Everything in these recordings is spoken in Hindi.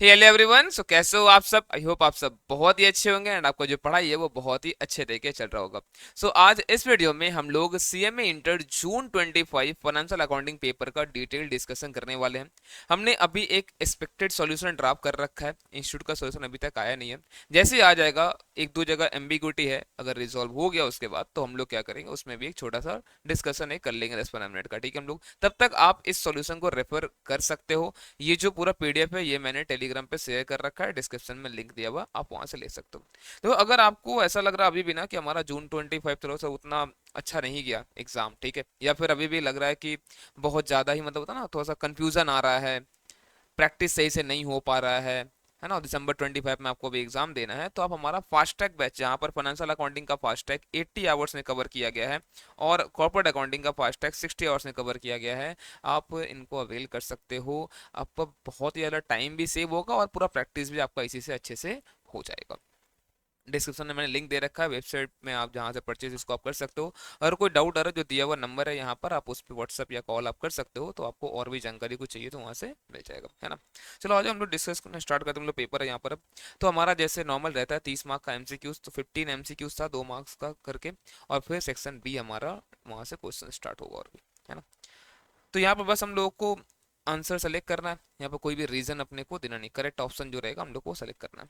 हेलो एवरीवन, सो कैसे हो आप सब। आई होप आप सब बहुत ही अच्छे होंगे एंड आपका जो पढ़ाई है वो बहुत ही अच्छे तरीके से चल रहा होगा। सो आज इस वीडियो में हम लोग सीएमए इंटर जून 25 फाइनेंशियल अकाउंटिंग पेपर का डिटेल डिस्कशन करने वाले हैं। हमने अभी एक एक्सपेक्टेड सॉल्यूशन ड्राफ्ट कर रखा है, इंस्टीट्यूट का सॉल्यूशन अभी तक आया नहीं है। जैसे ही आ जाएगा, एक दो जगह एम्बिग्विटी है, अगर रिजॉल्व हो गया उसके बाद तो हम लोग क्या करेंगे, उसमें भी एक छोटा सा डिस्कशन है कर लेंगे 10-15 मिनट का। ठीक है, हम लोग तब तक आप इस सॉल्यूशन को रेफर कर सकते हो। ये जो पूरा पीडीएफ है ये मैंने टेलीग्राम पे शेयर कर रखा है, डिस्क्रिप्शन में लिंक दिया हुआ, आप वहां से ले सकते हो। तो अगर आपको ऐसा लग रहा है अभी भी ना कि हमारा जून 25 थोड़ा सा उतना अच्छा नहीं गया एग्जाम, ठीक है, या फिर अभी भी लग रहा है कि बहुत ज्यादा ही मतलब होता है ना, थोड़ा सा कंफ्यूजन आ रहा है, प्रैक्टिस सही से नहीं हो पा रहा है ना, दिसंबर 25 में आपको भी एग्जाम देना है, तो आप हमारा फास्ट ट्रैक बैच, जहाँ पर फाइनेंशियल अकाउंटिंग का फास्ट ट्रैक 80 आवर्स में कवर किया गया है और कॉर्पोरेट अकाउंटिंग का फास्ट ट्रैक 60 आवर्स में कवर किया गया है, आप इनको अवेल कर सकते हो। आपका बहुत ही ज़्यादा टाइम भी सेव होगा और पूरा प्रैक्टिस भी आपका इसी से अच्छे से हो जाएगा। डिस्क्रिप्शन में मैंने लिंक दे रखा है, वेबसाइट में आप जहाँ से परचेज इसको आप कर सकते हो। अगर कोई डाउट आ रहा है, जो दिया हुआ नंबर है यहाँ पर, आप उस पर व्हाट्सअप या कॉल आप कर सकते हो, तो आपको और भी जानकारी कुछ चाहिए तो वहाँ से मिल जाएगा, है ना। चलो आज हम लोग डिस्कस करना स्टार्ट करते हैं। हम लोग पेपर है यहाँ पर अब। तो हमारा जैसे नॉर्मल रहता है 30 मार्क का एमसीक्यूज, तो 15 एमसीक्यूज था 2 मार्क्स का करके, और फिर सेक्शन बी हमारा वहाँ से क्वेश्चन स्टार्ट होगा और भी, है ना। तो यहाँ पर बस हम लोग को आंसर सेलेक्ट करना है, यहाँ पर कोई भी रीजन अपने को देना नहीं, करेक्ट ऑप्शन जो रहेगा हम लोग को सेलेक्ट करना है।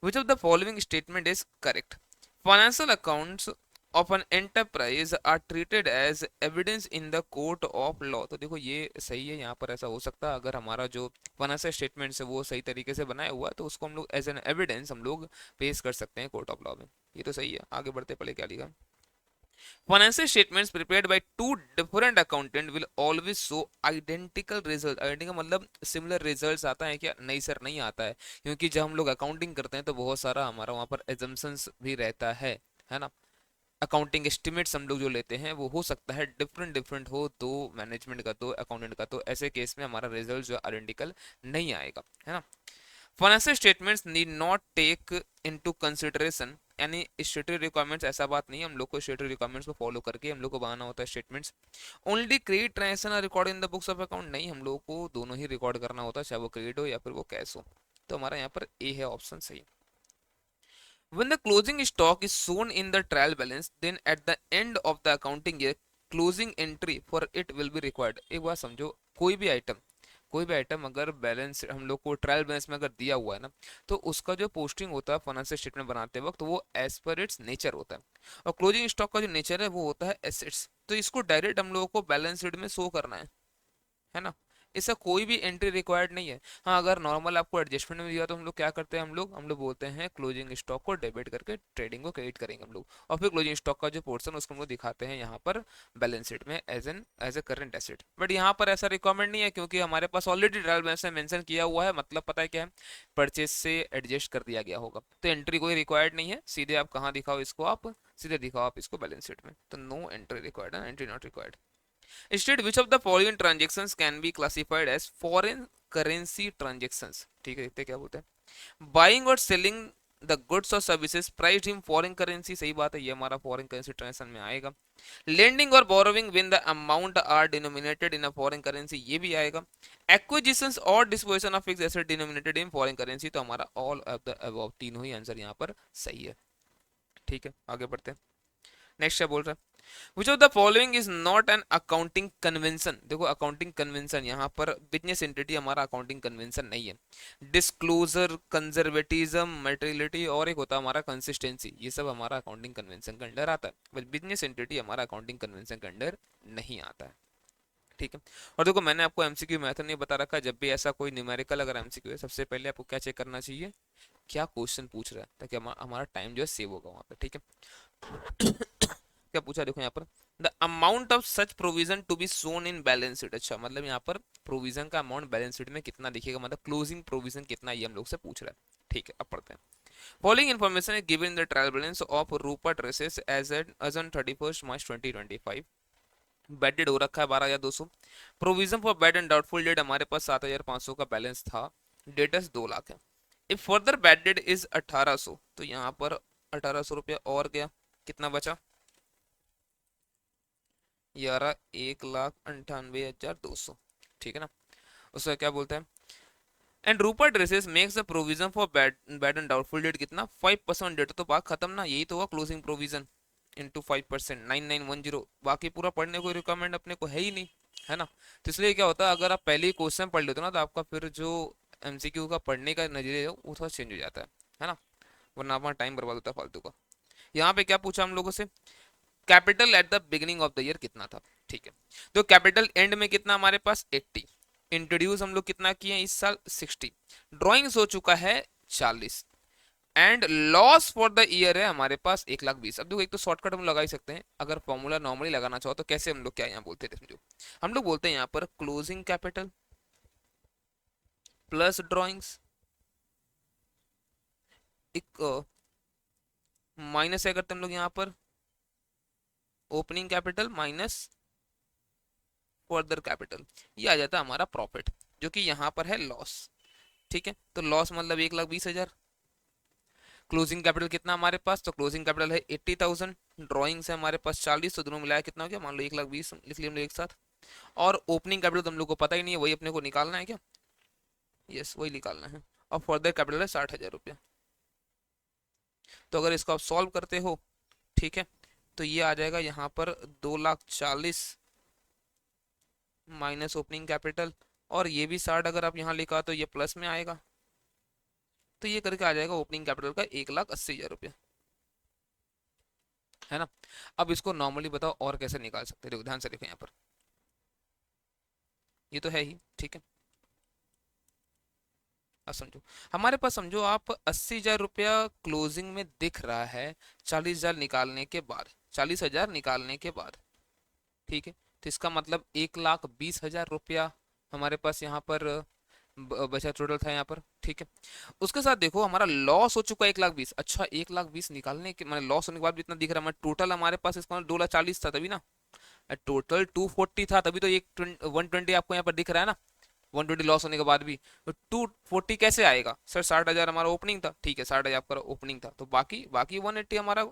Which of the following statement is correct? Financial accounts of an enterprise are treated as evidence in the court of law। तो देखो ये सही है, यहाँ पर ऐसा हो सकता है अगर हमारा जो फाइनेंशियल स्टेटमेंट है वो सही तरीके से बनाया हुआ है तो उसको हम लोग एज एन एविडेंस हम लोग पेश कर सकते हैं कोर्ट ऑफ लॉ में। ये तो सही है, आगे बढ़ते पहले क्या लिखा। Financial statements prepared by two different accountant will always show identical result। Identical मतलब सिमिलर रिजल्ट्स आता है क्या? नहीं सर, नहीं आता है, क्योंकि जब हम लोग अकाउंटिंग करते हैं तो बहुत सारा हमारा वहाँ पर एजम्पशंस भी रहता है ना। अकाउंटिंग एस्टिमेट्स हम लोग जो लेते हैं वो हो सकता है डिफरेंट डिफरेंट हो, दो मैनेजमेंट का दो अकाउंटेंट का, तो ऐसे केस में हमारा रिजल्ट जो आइडेंटिकल नहीं आएगा, है ना। Financial statements need not take into consideration, यानी स्टेटरी रिक्वायरमेंट्स, ऐसा बात नहीं है, हम लोग को स्टेटरी रिक्वायरमेंट्स को फॉलो करके हम लोग को बनाना होता है statements. Only credit transaction are record in the books of account, नहीं, हम लोग को दोनों ही रिकॉर्ड करना होता है, चाहे वो क्रेडिट हो या फिर वो कैश हो। तो हमारा यहाँ पर ए है ऑप्शन सही। When the closing stock is shown in the trial balance, then at the end of the accounting year, closing entry for it will be required। एक बात समझो, कोई भी आइटम अगर बैलेंस हम लोग को ट्रायल बैलेंस में अगर दिया हुआ है ना, तो उसका जो पोस्टिंग होता है फाइनेंशियल स्टेटमेंट बनाते वक्त वो एज पर इट्स नेचर होता है। और क्लोजिंग स्टॉक का जो नेचर है वो होता है एसेट्स, तो इसको डायरेक्ट हम लोगों को बैलेंस शीट में शो करना है ना। इसका कोई भी एंट्री रिक्वायर्ड नहीं है। हाँ, अगर नॉर्मल आपको एडजस्टमेंट में दिया तो हम लोग क्या करते हैं, हम लोग बोलते हैं क्लोजिंग स्टॉक को डेबिट करके ट्रेडिंग को क्रेडिट करेंगे हम लोग, और फिर क्लोजिंग स्टॉक का जो पोर्शन उसको हम लोग दिखाते हैं यहाँ पर बैलेंस शीट में as a current asset. But यहाँ पर ऐसा रिक्वायरमेंट नहीं है, क्योंकि हमारे पास ऑलरेडी ट्रायल बैलेंस में मेंशन किया हुआ है, मतलब पता है क्या है, परचेज से एडजस्ट कर दिया गया होगा, तो एंट्री कोई रिक्वायर्ड नहीं है। सीधे आप कहाँ दिखाओ इसको, आप सीधे दिखाओ आप इसको बैलेंस शीट में, तो नो एंट्री रिक्वायर्ड है, entry not required. Instead, which of the following transactions can be classified as foreign currency transactions? ठीक है, देखते हैं क्या बोलते हैं। बाइंग और सेलिंग द गुड्स और सर्विसेज प्राइस्ड इन फॉरेन करेंसी, सही बात है, ये हमारा फॉरेन करेंसी ट्रांजेक्शन में आएगा। लेंडिंग और borrowing when the amount are denominated in a foreign currency, ये भी आएगा। एक्विजिशंस और disposition of fixed asset denominated in foreign currency, तो हमारा ऑल ऑफ द अबव तीनों ही आंसर यहाँ पर सही है। ठीक है, आगे बढ़ते हैं। नेक्स्ट क्या बोल रहा है, Which of the following is not an accounting convention? देखो अकाउंटिंग कन्वेंशन यहाँ पर बिजनेस एंटिटी हमारा अकाउंटिंग कन्वेंशन नहीं है। डिस्क्लोजर, कंजर्वेटिज्म, मटेरियलिटी और एक होता है हमारा कंसिस्टेंसी, ये सब हमारा अकाउंटिंग कन्वेंशन के अंडर आता है, बट बिजनेस एंटिटी हमारा अकाउंटिंग कन्वेंशन के अंडर नहीं आता है। ठीक है। और देखो मैंने आपको एमसीक्यू मेथड नहीं बता रखा, जब भी ऐसा कोई न्यूमेरिकल अगर एमसीक्यू है, सबसे पहले आपको क्या चेक करना चाहिए, क्या क्वेश्चन पूछ रहा है, ताकि हमारा टाइम जो है सेव होगा वहाँ पे। ठीक है। क्या पूछा देखो यहाँ पर, the amount of such provision to be shown in balance sheet. अच्छा, मतलब यहाँ पर प्रोविजन का अमाउंट बैलेंस शीट में कितना दिखेगा, मतलब क्लोजिंग प्रोविजन कितना, ये हम लोग से पूछ रहा है। ठीक है, अब पढ़ते हैं। Following information is given in the trial balance of Rupert Races as on 31 March 2025। Bad debt हो रखा है 12,200। Provision for bad and doubtful debt हमारे पास 7,500 का बैलेंस था। डेटस 2 लाख है। If further bad debt is 1800, तो यहाँ पर 1800 रुपया और गया, कितना बचा यारा, 1,98,200। ठीक है ना। उसका क्या बोलते हैं, एंड रूपर dresses makes the provision for bad and doubtful debt कितना 5% डेट, तो बात खत्म ना, यही तो हुआ क्लोजिंग प्रोविजन इंटू 5%, 9910। बाकी पूरा पढ़ने को रिक्वायरमेंट अपने को है ही नहीं, है ना। तो इसलिए क्या होता है, अगर आप पहले ही क्वेश्चन पढ़ लेते हो ना, तो आपका फिर जो एमसीक्यू का पढ़ने का नजरिया है वो थोड़ा चेंज हो जाता है ना, वरना अपना टाइम बर्बाद होता है फालतू का। यहाँ पे क्या पूछा हम लोगों से, capital at the beginning of the year कितना था, ठीक है। तो कैपिटल एंड में कितना हमारे पास 80, इंट्रोड्यूस हम लोग कितना किए हैं इस साल 60, ड्रॉइंग्स हो चुका है 40, and loss for the year है हमारे पास 1,20,000। अब देखो एक तो शॉर्टकट हम लगा ही सकते हैं, अगर फॉर्मूला नॉर्मली लगाना चाहो तो कैसे हम लोग क्या यहाँ बोलते थे समझो, हम लोग बोलते हैं यहाँ पर क्लोजिंग कैपिटल प्लस ड्रॉइंग्स एक माइनस क्या करते हैं हम लोग यहाँ पर, opening capital minus further capital, ये आ जाता है हमारा प्रॉफिट, जो कि यहाँ पर है लॉस, ठीक है। तो लॉस मतलब 1,20,000। क्लोजिंग कैपिटल कितना हमारे पास, तो क्लोजिंग कैपिटल है 80,000, ड्रॉइंग्स है हमारे पास 40, तो दोनों मिलाया कितना हो गया, मान लो 1,20,000 लिख लिया हम लोग एक साथ। और ओपनिंग कैपिटल तो हम लोग को पता ही नहीं है, वही अपने को निकालना है क्या, यस वही निकालना है। और फर्दर कैपिटल है 60,000 रुपया। तो अगर इसको आप सॉल्व करते हो, ठीक है, तो ये आ जाएगा यहाँ पर 2,40,000 माइनस ओपनिंग कैपिटल, और ये भी 60 अगर आप यहाँ लिखा तो ये प्लस में आएगा, तो ये करके आ जाएगा ओपनिंग कैपिटल का 1,80,000 रुपया, है ना। अब इसको नॉर्मली बताओ और कैसे निकाल सकते हैं, देखो ध्यान से देखो यहाँ पर, ये तो है ही, ठीक है। अब समझो, हमारे पास समझो आप 80,000 रुपया क्लोजिंग में दिख रहा है 40,000 निकालने के बाद, 40,000 निकालने के बाद, ठीक है। तो इसका मतलब 1,20,000 रुपया हमारे पास यहाँ पर बचा टोटल था यहाँ पर, ठीक है। उसके साथ देखो हमारा लॉस हो चुका है 1,20,000, अच्छा 1,20,000 निकालने के मतलब लॉस होने के बाद भी इतना दिख रहा है, मतलब टोटल हमारे पास इसका 2,40,000 था तभी ना, टोटल 240 था तभी तो ये 120 आपको यहाँ पर दिख रहा है ना, 120 लॉस होने के बाद भी। तो 240 कैसे आएगा सर, 60,000 हमारा ओपनिंग था, ठीक है 60,000 आपका ओपनिंग था, तो बाकी बाकी 180 हमारा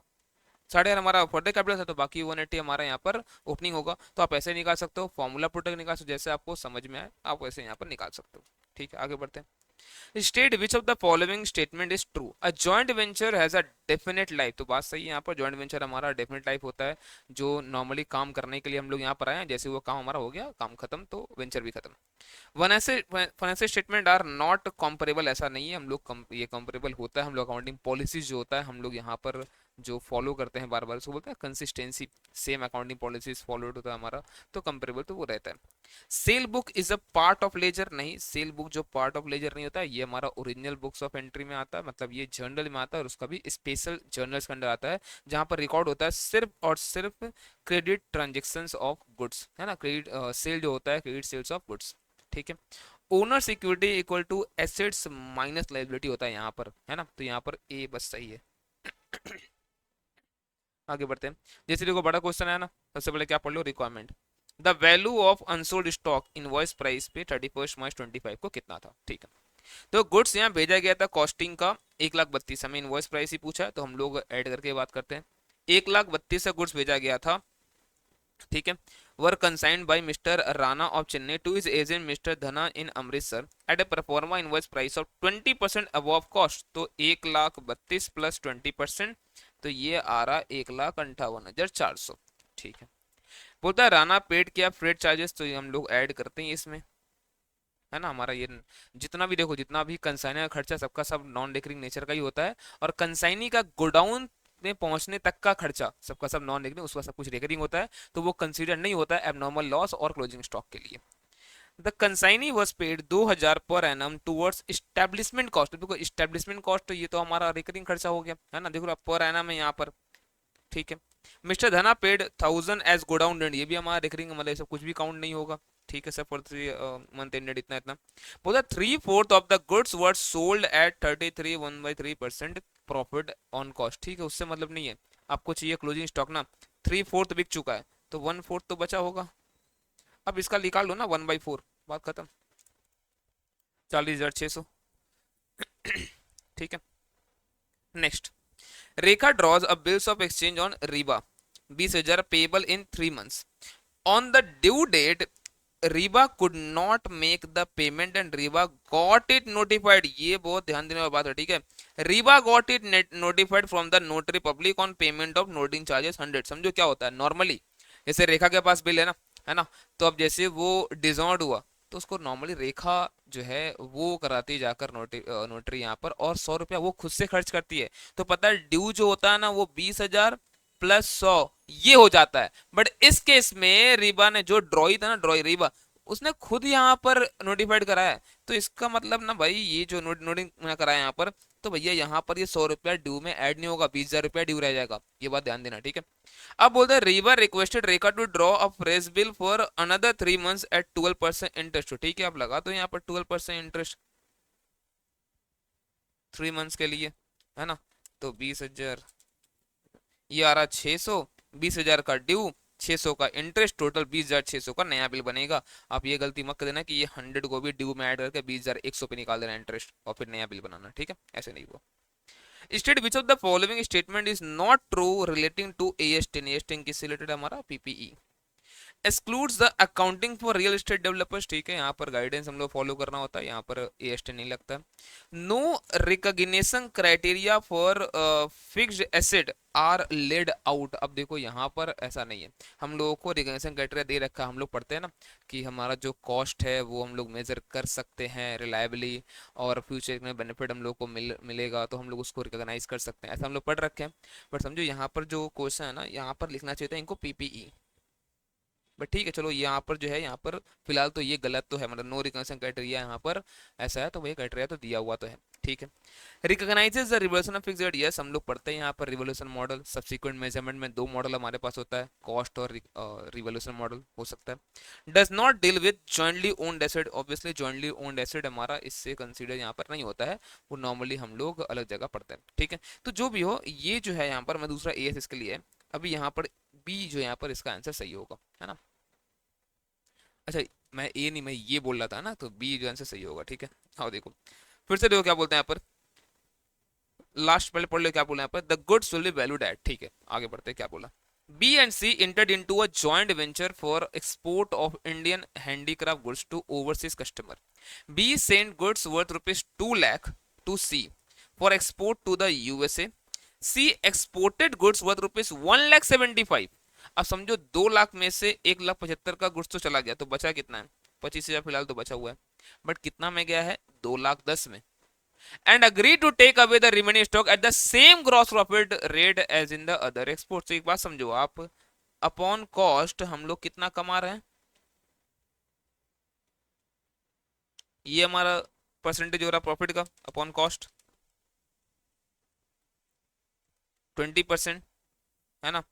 60,000 हमारा फर्दर कैपिटल था, तो बाकी 180 हमारा यहाँ पर ओपनिंग होगा। तो आप ऐसे निकाल सकते हो, फॉर्मूला प्रोटेक्ट निकाल सकते हो, जैसे आपको समझ में आए आप वैसे यहाँ पर निकाल सकते हो, ठीक है। आगे बढ़ते हैं, state which of the following statement is true, a joint venture has a definite life, तो बात सही है यहाँ पर, जॉइंट वेंचर हमारा डेफिनेट लाइफ होता है, जो नॉर्मली काम करने के लिए हम लोग यहाँ पर आए हैं, जैसे वो काम हमारा हो गया काम खत्म तो वेंचर भी खत्म। Financial statement are not comparable, ऐसा नहीं है हम लोग ये कंपेरेबल होता है, हम लोग अकाउंटिंग पॉलिसीज जो होता है हम लोग यहाँ पर जो फॉलो करते हैं बार बार उसको बोलते हैं consistency, same accounting policies followed होता है हमारा, तो कंपेरेबल तो वो रहता है। Sale book is a part of ledger, नहीं सेल बुक जो पार्ट ऑफ लेजर नहीं होता है, ये हमारा ओरिजिनल बुक्स ऑफ एंट्री में आता है, मतलब ये जर्नल में आता है, और उसका भी स्पेशल जर्नल्स के अंडर आता है, जहाँ पर रिकॉर्ड होता है सिर्फ और सिर्फ क्रेडिट ट्रांजेक्शन्स ऑफ गुड्स, है ना, क्रेडिट सेल जो होता है क्रेडिट सेल्स ऑफ गुड्स, ठीक है। Owner security equal to assets minus liability होता है यहाँ पर, है ना, तो यहाँ पर ए बस सही है। आगे बढ़ते हैं, जैसे देखो बड़ा क्वेश्चन है ना, सबसे पहले क्या पढ़ लो requirement, the value of unsold stock invoice price पे 31 मार्च 25 को कितना था, ठीक है। तो गुड्स यहाँ भेजा गया था कॉस्टिंग का 1,32,000, हमें इनवॉइस प्राइस ही पूछा है तो हम लोग ऐड करके बात करते हैं, 1,32,000 का गुड्स भेजा गया था, ठीक है। Were consigned by mister Rana of Chennai to his agent mister Dhana in Amritsar at a proforma invoice price of 20% above cost, तो 1,32,000 प्लस 20%, तो ये आ रहा 1,58,400, ठीक है। बोलता है राणा पेड किया फ्रेट चार्जेस, तो ये हम लोग ऐड करते हैं इसमें, है ना, हमारा ये जितना भी देखो जितना भी कंसाइनर का खर्चा सबका सब नॉन रिकरिंग नेचर का ही होता है, और कंसाइनी का गोडाउन में पहुंचने तक का खर्चा सबका सब नॉन रिकरिंग, उसका सब कुछ रिकरिंग होता है, तो वो कंसीडर नहीं होता है एबनॉर्मल लॉस और क्लोजिंग स्टॉक के लिए। The consignee was paid 2,000 per annum towards establishment cost, देखो इस्टेब्लिशमेंट कॉस्ट तो ये तो हमारा रिकरिंग खर्चा हो गया, है ना, देखो पर एनम है यहाँ पर, ठीक है। मिस्टर धना पेड 1,000 एज गोडाउन रेंट, ये भी हमारा रिकरिंग मतलब सब कुछ भी काउंट नहीं होगा, ठीक है सर, फॉर 3 मंथ एंडेड इतना इतना। बोला 3/4 of the goods were sold at 33 1/3% profit on cost, ठीक है, उससे मतलब नहीं है, आपको चाहिए क्लोजिंग स्टॉक ना, 3/4 बिक चुका है तो 1/4 तो बचा होगा, अब इसका निकाल लो ना 1/4, बात खत्म, 40,600, ठीक है। Next, Rekha draws a bills of exchange on Reba 20,000 payable in 3 months, on the due date Reba could not make the payment and Reba got it notified, ये बहुत ध्यान देने वाली बात है, ठीक है। Reba got it notified from the notary public on payment of noting charges 100। समझो क्या होता है नॉर्मली, जैसे रेखा के पास बिल है ना, तो अब जैसे वो डिसऑर्ड हुआ तो उसको नॉर्मली रेखा जो है वो कराती है जाकर नोटरी यहाँ पर, और 100 रुपया वो खुद से खर्च करती है। तो पता है ड्यू जो होता है ना वो 20,000 प्लस 100 ये हो जाता है। बट इस केस में रीबा ने जो ड्रॉई था ना, ड्रॉई रीबा, उसने खुद यहाँ पर नोटिफाइड कराया है। तो इसका मतलब ना भाई ये जो नोटिंग कराया यहाँ पर, तो भैया यहाँ पर ये 100 रुपया ड्यू में ऐड नहीं होगा, 20,000 रुपया ड्यू रह जाएगा, ये बात ध्यान देना, ठीक है। अब बोलते हैं Reva requested Rekha to draw a fresh bill for another 3 months at 12% interest, ठीक है। आप लगा दो यहाँ पर 12% इंटरेस्ट 3 मंथ्स के लिए, है ना। तो 20,000, ये आ रहा 600, 20,000 का ड्यू, 600 का इंटरेस्ट, टोटल 20,600 का नया बिल बनेगा। आप ये गलती मत देना कि ये 100 को भी ड्यू में ऐड करके 20,100 पे निकाल देना इंटरेस्ट और फिर नया बिल बनाना, ठीक है, ऐसे नहीं हुआ। State which of the following statement is not true relating to AS10, AS10 किससे रिलेटेड है हमारा PPE। Excludes the accounting for real estate developers, ठीक है, यहाँ पर गाइडेंस हम लोग फॉलो करना होता है, यहाँ पर AS10 नहीं लगता। No recognition criteria for fixed asset are laid out, अब देखो यहाँ पर ऐसा नहीं है, हम लोगों को रिकॉग्निशन क्राइटेरिया दे रखा है, हम लोग पढ़ते हैं ना कि हमारा जो कॉस्ट है वो हम लोग मेजर कर सकते हैं रिलायबली, और फ्यूचर में बेनिफिट हम लोग को मिलेगा तो हम लोग उसको रिकॉग्नाइज कर सकते हैं, ऐसा हम लोग पढ़ रखे हैं। बट समझो यहाँ पर जो क्वेश्चन है ना, यहाँ पर लिखना चाहिए था इनको PPE। बट ठीक है चलो, यहाँ पर जो है यहाँ पर फिलहाल तो ये गलत तो है, मतलब नो रिकॉग्निशन क्राइटेरिया यहाँ पर ऐसा है, तो वही क्राइटेरिया तो दिया हुआ तो है, ठीक है। Recognises the revolution of fixed, yes हम लोग पढ़ते हैं यहाँ per revaluation model. Subsequent measurement में दो मॉडल हमारे पास होता है, कॉस्ट और रिवोल्यूशन मॉडल हो सकता है। Does not deal with jointly owned asset, obviously jointly owned asset हमारा इससे कंसीडर यहाँ पर नहीं होता है, वो नॉर्मली हम लोग अलग जगह पढ़ते हैं, ठीक है। तो जो भी हो ये जो है यहाँ पर मैं दूसरा AS इसके लिए है। अभी यहाँ पर B जो यहाँ पर इसका आंसर सही होगा, है ना। अच्छा, मैं ए नहीं, मैं ये बोल रहा था ना, तो B जो आंसर सही होगा, ठीक है। आओ देखो फिर से, देखो क्या बोलते हैं यहाँ पर, लास्ट पहले पढ़ लो क्या बोला यहाँ पर, the goods will be valued at, ठीक है। आगे बढ़ते हैं क्या बोला, B and C entered into a joint venture for export of Indian handicraft goods to overseas customer. B sent goods worth rupees 2 lakh to C for export to the USA. C exported goods worth rupees 1 lakh 75। अब समझो 2 लाख में से 1,75,000 का गुड्स तो चला गया, तो बचा कितना है, 25,000 फिलहाल तो बचा हुआ है। बट कितना में गया है, 2,10,000 में, and agree to take away the remaining stock at the same gross profit rate as in the other exports। तो एक बात समझो आप, अपॉन कॉस्ट हम लोग कितना कमा रहे हैं, ये हमारा परसेंटेज हो रहा प्रॉफिट का अपॉन कॉस्ट 20%, है ना,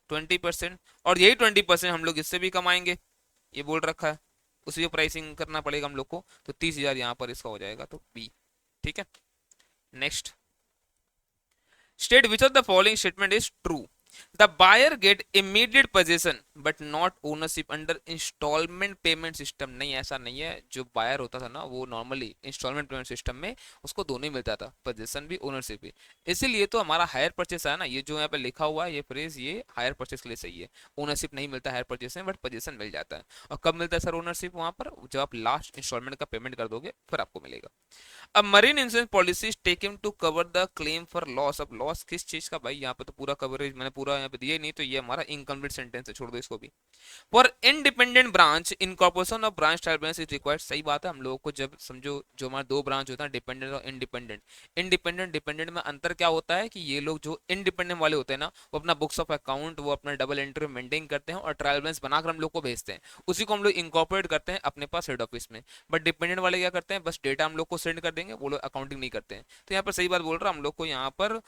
20%। और यही 20% हम लोग इससे भी कमाएंगे, ये बोल रखा है, उसी को प्राइसिंग करना पड़ेगा हम लोग को, तो 30,000 यहाँ पर इसका हो जाएगा, तो B, ठीक है। Next, state which of the following statement is true। The buyer get immediate possession but not ownership under installment payment system। नहीं, ऐसा नहीं है, जो बायर होता था ना वो नॉर्मली इंस्टॉलमेंट पेमेंट सिस्टम में उसको दोनों ही मिलता था, पोजीशन भी ओनरशिप भी। इसीलिए तो हमारा हायर परचेस है ना, ये जो यहाँ पे लिखा हुआ है ये फ्रेज, ये हायर परचेस के लिए सही है। ओनरशिप नहीं मिलता हायर परचेस में, बट पोजीशन मिल जाता है। और कब मिलता है सर ओनरशिप, वहां पर जब आप लास्ट इंस्टॉलमेंट का पेमेंट कर दोगे फिर आपको मिलेगा। अब marine insurance policy is taken to cover the claim for loss. अब लॉस किस चीज का भाई, यहाँ पे तो पूरा कवरेज मैंने पूरा यहाँ पे दिया ही नहीं, तो ये हमारा इनकम्प्लीट सेंटेंस है, छोड़ दो इसको भी। For independent branch incorporation of branch transparency is required, सही बात है। हम लोगों को जब समझो जो हमारे दो ब्रांच होता है डिपेंडेंट और इंडिपेंडेंट, इंडिपेंडेंट डिपेंडेंट में अंतर क्या होता है कि ये लोग जो इंडिपेंडेंट वाले होते हैं ना, वो अपना बुक्स ऑफ अकाउंट वो अपना डबल एंट्री मेंटेन करते हैं और ट्रायल बैलेंस बनाकर हम लोग को भेजते हैं, उसी को हम लोग इंकॉर्पोरेट करते हैं अपने पास हेड ऑफिस में। बट डिपेंडेंट वाले क्या करते हैं, बस डेटा हम लोग को सेंड कर देंगे, वो लोग अकाउंटिंग नहीं करते हैं। तो यहाँ पर सही बात बोल रहा, हम लोग को यहाँ पर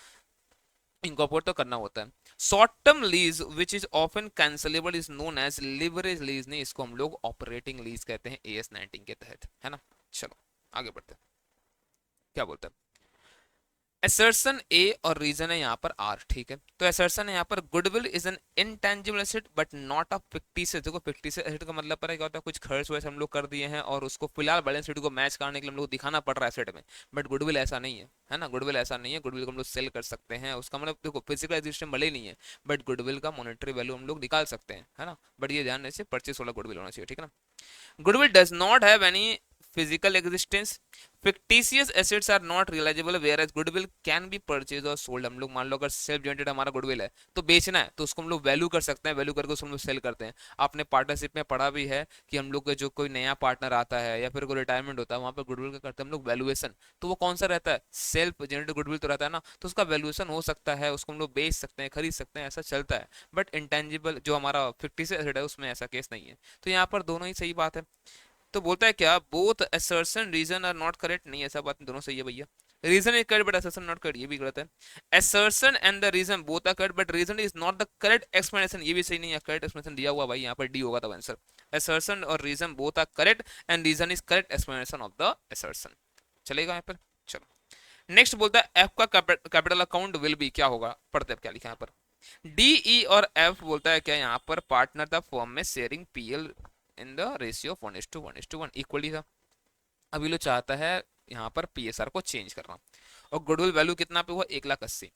इंकॉर्पोरेट तो करना होता है। Short term lease which is often cancellable is known as leverage lease, नहीं इसको हम लोग ऑपरेटिंग लीज कहते हैं AS19 के तहत, है ना। चलो आगे बढ़ते हैं, क्या बोलते हैं, असर्शन ए और रीजन है यहाँ पर आर, ठीक है। तो असर्शन है यहाँ पर goodwill is an intangible asset but not a fictitious. देखो फिक्टिशियस एसेट का मतलब पर क्या होता है, कुछ खर्च वैसे हम लोग कर दिए हैं और उसको फिलहाल बैलेंस शीट को मैच करने के लिए हम लोग दिखाना पड़ रहा है एसेट में। बट गुडविल ऐसा नहीं है ना, गुडविल ऐसा नहीं है। गुडविल को हम लोग सेल कर सकते हैं, उसका मतलब देखो फिजिकल एग्जिस्टेंस भले ही नहीं है बट गुडविल का मॉनेटरी वैल्यू हम लोग निकाल सकते हैं, है ना। बट ये ध्यान रखिए परचेस वाला गुडविल होना चाहिए, ठीक है ना। Goodwill does not have any physical existence. Fictitious assets are not realizable whereas goodwill can be purchased or sold. हम लोग मान लो अगर सेल्फ जनरेटेड हमारा गुडविल है तो बेचना है तो उसको हम लोग वैल्यू कर सकते हैं, वैल्यू करके उसको हम लोग सेल करते हैं। आपने पार्टनरशिप में पढ़ा भी है कि हम लोग का जो कोई नया पार्टनर आता है या फिर कोई रिटायरमेंट होता है वहां पर गुडविल का करते हैं हम लोग वैल्यूएशन। तो वो कौन सा रहता है, सेल्फ जनरेटेड गुडविल तो रहता है ना, तो उसका वैल्यूएशन हो सकता है, उसको हम लोग बेच सकते हैं, खरीद सकते हैं, ऐसा चलता है। बट इंटेंजिबल जो हमारा फिक्टिशियस एसेट है उसमें ऐसा केस नहीं है। तो यहाँ पर दोनों ही सही बात है। तो बोलता है क्या, both assertion reason are not correct. नहीं, ऐसा बात दोनों सही है भैया। Reason is correct but assertion not correct, ये भी गलत है। Assertion and the reason both are correct but reason is not the correct explanation, ये भी सही नहीं है। करेक्ट एक्सप्लेनेशन दिया हुआ भाई, यहाँ पर डी होगा तब आंसर। असर्शन और reason both are correct and reason is correct explanation of the assertion. चलेगा यहाँ पर, चलो। नेक्स्ट बोलता है एफ का कैपिटल अकाउंट विल बी, क्या होगा पढ़ते हैं क्या लिखा है यहाँ पर। डी ई और एफ बोलता है क्या यहाँ पर, पार्टनर था फॉर्म में sharing PL in the ratio of 1:1:1 equally था। अभी लोग चाहता है यहाँ पर पीएसआर को चेंज करना और गुडविल वैल्यू कितना पे हुआ 1,80,000।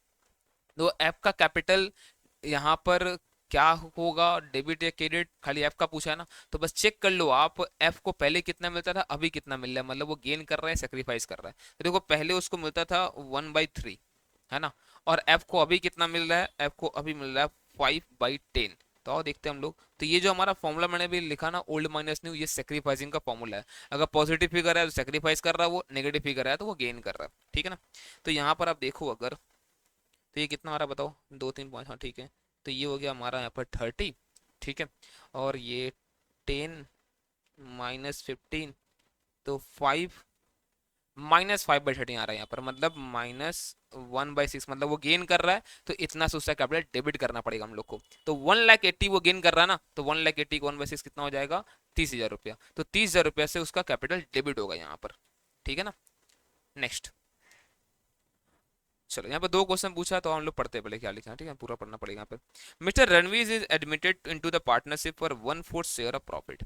तो एफ का कैपिटल यहाँ पर क्या होगा, डेबिट या क्रेडिट, खाली एफ का पूछा है ना, तो बस चेक कर लो आप एफ को पहले कितना मिलता था अभी कितना मिल रहा है, मतलब वो गेन कर रहा है सेक्रीफाइस कर रहा है। तो देखो पहले उसको मिलता था 1/3, है ना, और एफ को अभी कितना मिल रहा है, एफ को अभी मिल रहा है 5/10। तो आओ देखते हैं हम लोग। तो ये जो हमारा फॉर्मूला मैंने भी लिखा ना ओल्ड माइनस न्यू, ये सेक्रीफाइसिंग का फॉर्मूला है। अगर पॉजिटिव फिगर है तो सेक्रीफाइस कर रहा है वो, नेगेटिव फिगर है तो वो गेन कर रहा है, ठीक है ना। तो यहाँ पर आप देखो अगर, तो ये कितना आ रहा है बताओ, 2 3 5, हाँ ठीक है। तो ये हो गया हमारा यहाँ पर 30, ठीक है। और ये 10 -15, तो 5 -5/30 आ रहा है यहाँ पर, मतलब -1/6, मतलब वो गेन कर रहा है तो इतना से उसका कैपिटल डेबिट करना पड़ेगा हम लोग को। तो 1,80,000 वो गेन कर रहा है ना, तो 1,80,000 को 1/6 कितना हो जाएगा, 30,000 रुपया। तो 30,000 रुपया से उसका कैपिटल डेबिट होगा यहाँ पर, ठीक है ना। नेक्स्ट, चलो यहाँ पे 2 क्वेश्चन पूछा तो हम लोग पढ़ते हैं पहले क्या लिखा है, ठीक है, पूरा पढ़ना पड़ेगा यहाँ पे। Mister Ranveer is admitted into the partnership for 1/4 share of profit.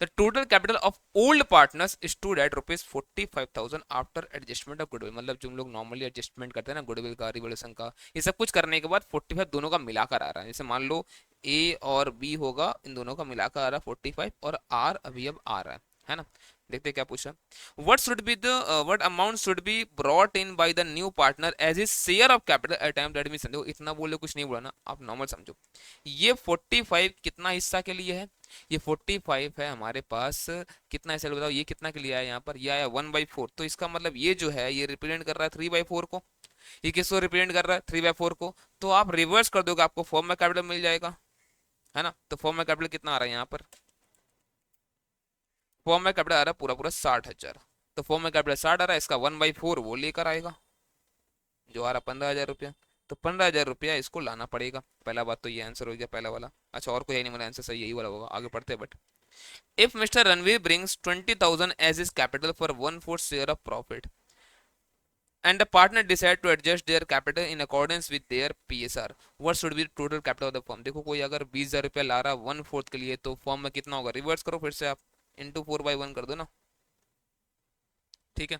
The total capital of old partners stood at ₹45,000 after adjustment of goodwill. मतलब जो हम लोग नॉर्मली एडजस्टमेंट करते हैं ना गुडविल का, रिवोल्यूशन का, ये सब कुछ करने के बाद 45 दोनों का मिलाकर आ रहा है। जैसे मान लो ए और बी होगा, इन दोनों का मिलाकर आ रहा है 45 और आर अभी अब आ रहा है ना। देखते क्या पूछा, what amount should be brought in by the new partner as his share of capital at time of admission। देखो इतना बोले कुछ नहीं बोला ना, आप नॉर्मल समझो। ये 45 कितना हिस्सा के लिए है, ये 45 है हमारे पास, कितना हिस्सा बताओ, ये कितना के लिए आया यहाँ पर, ये आया 1/4। तो इसका मतलब ये जो है ये रिप्रेजेंट कर रहा है 3/4 को। ये किसको रिप्रेजेंट कर रहा है, 3/4 को। तो आप रिवर्स कर दोगे आपको फॉर्म में कैपिटल मिल जाएगा, है ना। तो फॉर्म में कैपिटल कितना आ रहा है यहाँ पर, फॉर्म में कैपिटल आ रहा है पूरा पूरा 60,000। तो फॉर्म में कैपिटल 60 आ रहा है, इसका 1/4 वो लेकर आएगा जो आ रहा 15,000 रुपया। तो 15,000 रुपया इसको लाना पड़ेगा। पहला बात तो ये आंसर हो गया पहला वाला। अच्छा और कोई नहीं, मेरा आंसर सही यही वाला होगा, आगे पढ़ते हैं। But if mister Ranveer brings 20,000 as is capital for 1/4 share of profit and the partner decide to adjust their capital in accordance with their PSR, what should be the total capital of the firm। देखो कोई अगर 20,000 रुपया ला रहा 1/4 के लिए तो फॉर्म में कितना होगा, रिवर्स करो फिर से आप, इंटू 4/1 कर दो ना, ठीक है।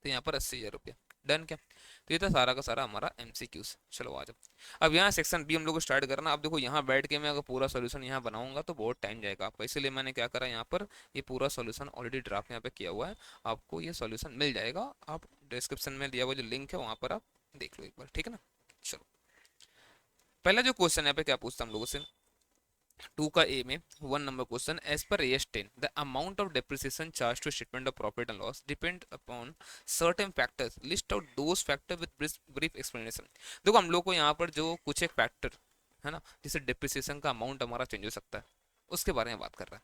तो यहाँ पर 80,000 रुपया डन क्या। तो ये था सारा का सारा हमारा एमसीक्यूज। चलो आ जाओ, अब यहाँ सेक्शन बी हम लोग को स्टार्ट करना। अब देखो यहाँ बैठ के मैं अगर पूरा सोल्यूशन यहाँ बनाऊंगा तो बहुत टाइम जाएगा आपका, इसलिए मैंने क्या करा यहाँ पर, ये पूरा सोल्यूशन ऑलरेडी ड्राफ्ट यहाँ पे किया हुआ है, आपको ये सोल्यूशन मिल जाएगा। आप डिस्क्रिप्शन में दिया हुआ जो लिंक है वहाँ पर आप देख लो एक बार, ठीक है ना। चलो पहला जो क्वेश्चन है पे क्या पूछता हम लोगों से, 2 का ए में 1 number question, as per S 10 the amount of depreciation charge to statement of profit and loss depend upon certain factors, list out those factor with brief explanation. देखो हम लोग को यहाँ पर जो कुछ एक फैक्टर है ना, जिससे डेप्रिसिएशन का अमाउंट हमारा चेंज हो सकता है, उसके बारे में बात कर रहा है।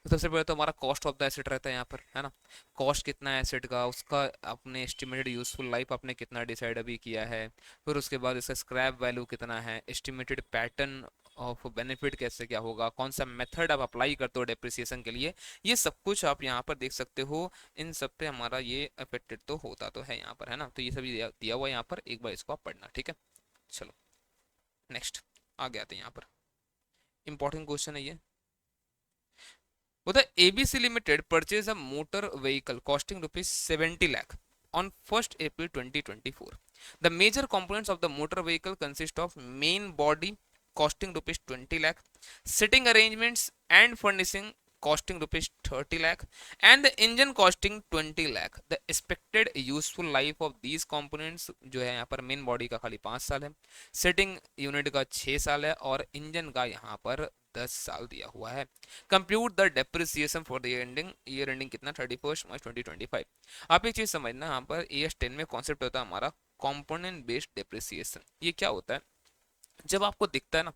तो सबसे पहले तो हमारा कॉस्ट ऑफ द एसेट रहता है यहाँ पर, है ना। कॉस्ट कितना है एसेट का, उसका अपने एस्टिमेटेड यूजफुल लाइफ आपने कितना डिसाइड अभी किया है। फिर उसके बाद इसका स्क्रैप वैल्यू कितना है, एस्टिमेटेड पैटर्न ऑफ बेनिफिट कैसे क्या होगा, कौन सा मेथड आप अप्लाई करते हो डेप्रिसिएशन के लिए, ये सब कुछ आप यहाँ पर देख सकते हो। इन सब पे हमारा ये अफेक्टेड तो होता तो है यहाँ पर, है ना। तो ये सभी दिया हुआ है यहाँ पर, एक बार इसको आप पढ़ना, ठीक है। चलो नेक्स्ट आगे आते हैं यहाँ पर, इंपॉर्टेंट क्वेश्चन है ये। The ABC Limited purchased a motor vehicle costing rupees 70 lakh on 1st April 2024. The major components of the motor vehicle consist of main body costing rupees 20 lakh, sitting arrangements and furnishing costing rupees 30 lakh, and the engine costing 20 lakh. The expected useful life of these components जो है यहाँ पर मेन बॉडी का खाली 5 साल है, सिटिंग यूनिट का 6 साल है और इंजन का यहाँ पर 10 साल दिया हुआ है। Compute the depreciation for the year ending कितना 31 मार्च 2025। आप एक चीज समझना, यहाँ पर AS10 में कॉन्सेप्ट होता है हमारा कंपोनेंट बेस्ड डेप्रिसिएशन। ये क्या होता है, जब आपको दिखता है ना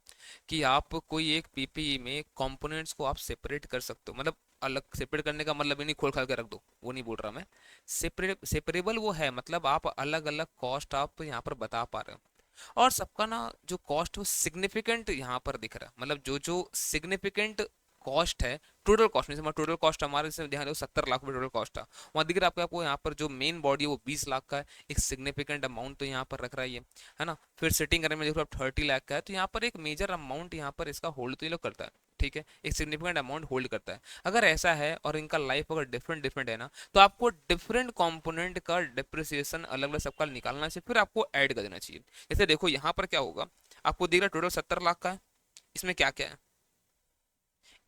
कि आप कोई एक पीपीई में कंपोनेंट्स को आप सेपरेट कर सकते हो, मतलब अलग सेपरेट करने का मतलब ये नहीं खोल खाल के रख दो, वो नहीं बोल रहा मैं। सेपरेबल वो है, मतलब आप अलग अलग कॉस्ट आप यहाँ पर बता पा रहे हो, और सबका ना जो कॉस्ट वो सिग्निफिकेंट यहाँ पर दिख रहा है, मतलब जो जो सिग्निफिकेंट कॉस्ट है, टोटल कॉस्ट में टोटल कॉस्ट हमारे से ध्यान दो 70 लाख रुपए टोटल कॉस्ट था, वहाँ दिख रहा है आपको यहाँ पर जो मेन बॉडी है वो 20 लाख का है, एक सिग्निफिकेंट अमाउंट तो यहाँ पर रख रहा है ये, है ना। फिर सिटिंग अरेंजमेंट देखो आप 30 लाख का है, तो यहाँ पर एक मेजर अमाउंट यहाँ पर इसका होल्ड तो ये लोग करता है, ठीक है, एक सिग्निफिकेंट अमाउंट होल्ड करता है। अगर ऐसा है और इनका लाइफ अगर डिफरेंट डिफरेंट है ना, तो आपको डिफरेंट कंपोनेंट का डिप्रिसिएशन अलग अलग सबका निकालना चाहिए, फिर आपको ऐड कर देना चाहिए। जैसे देखो यहाँ पर क्या होगा, आपको दिख रहा है टोटल 70 लाख का है, इसमें क्या क्या है,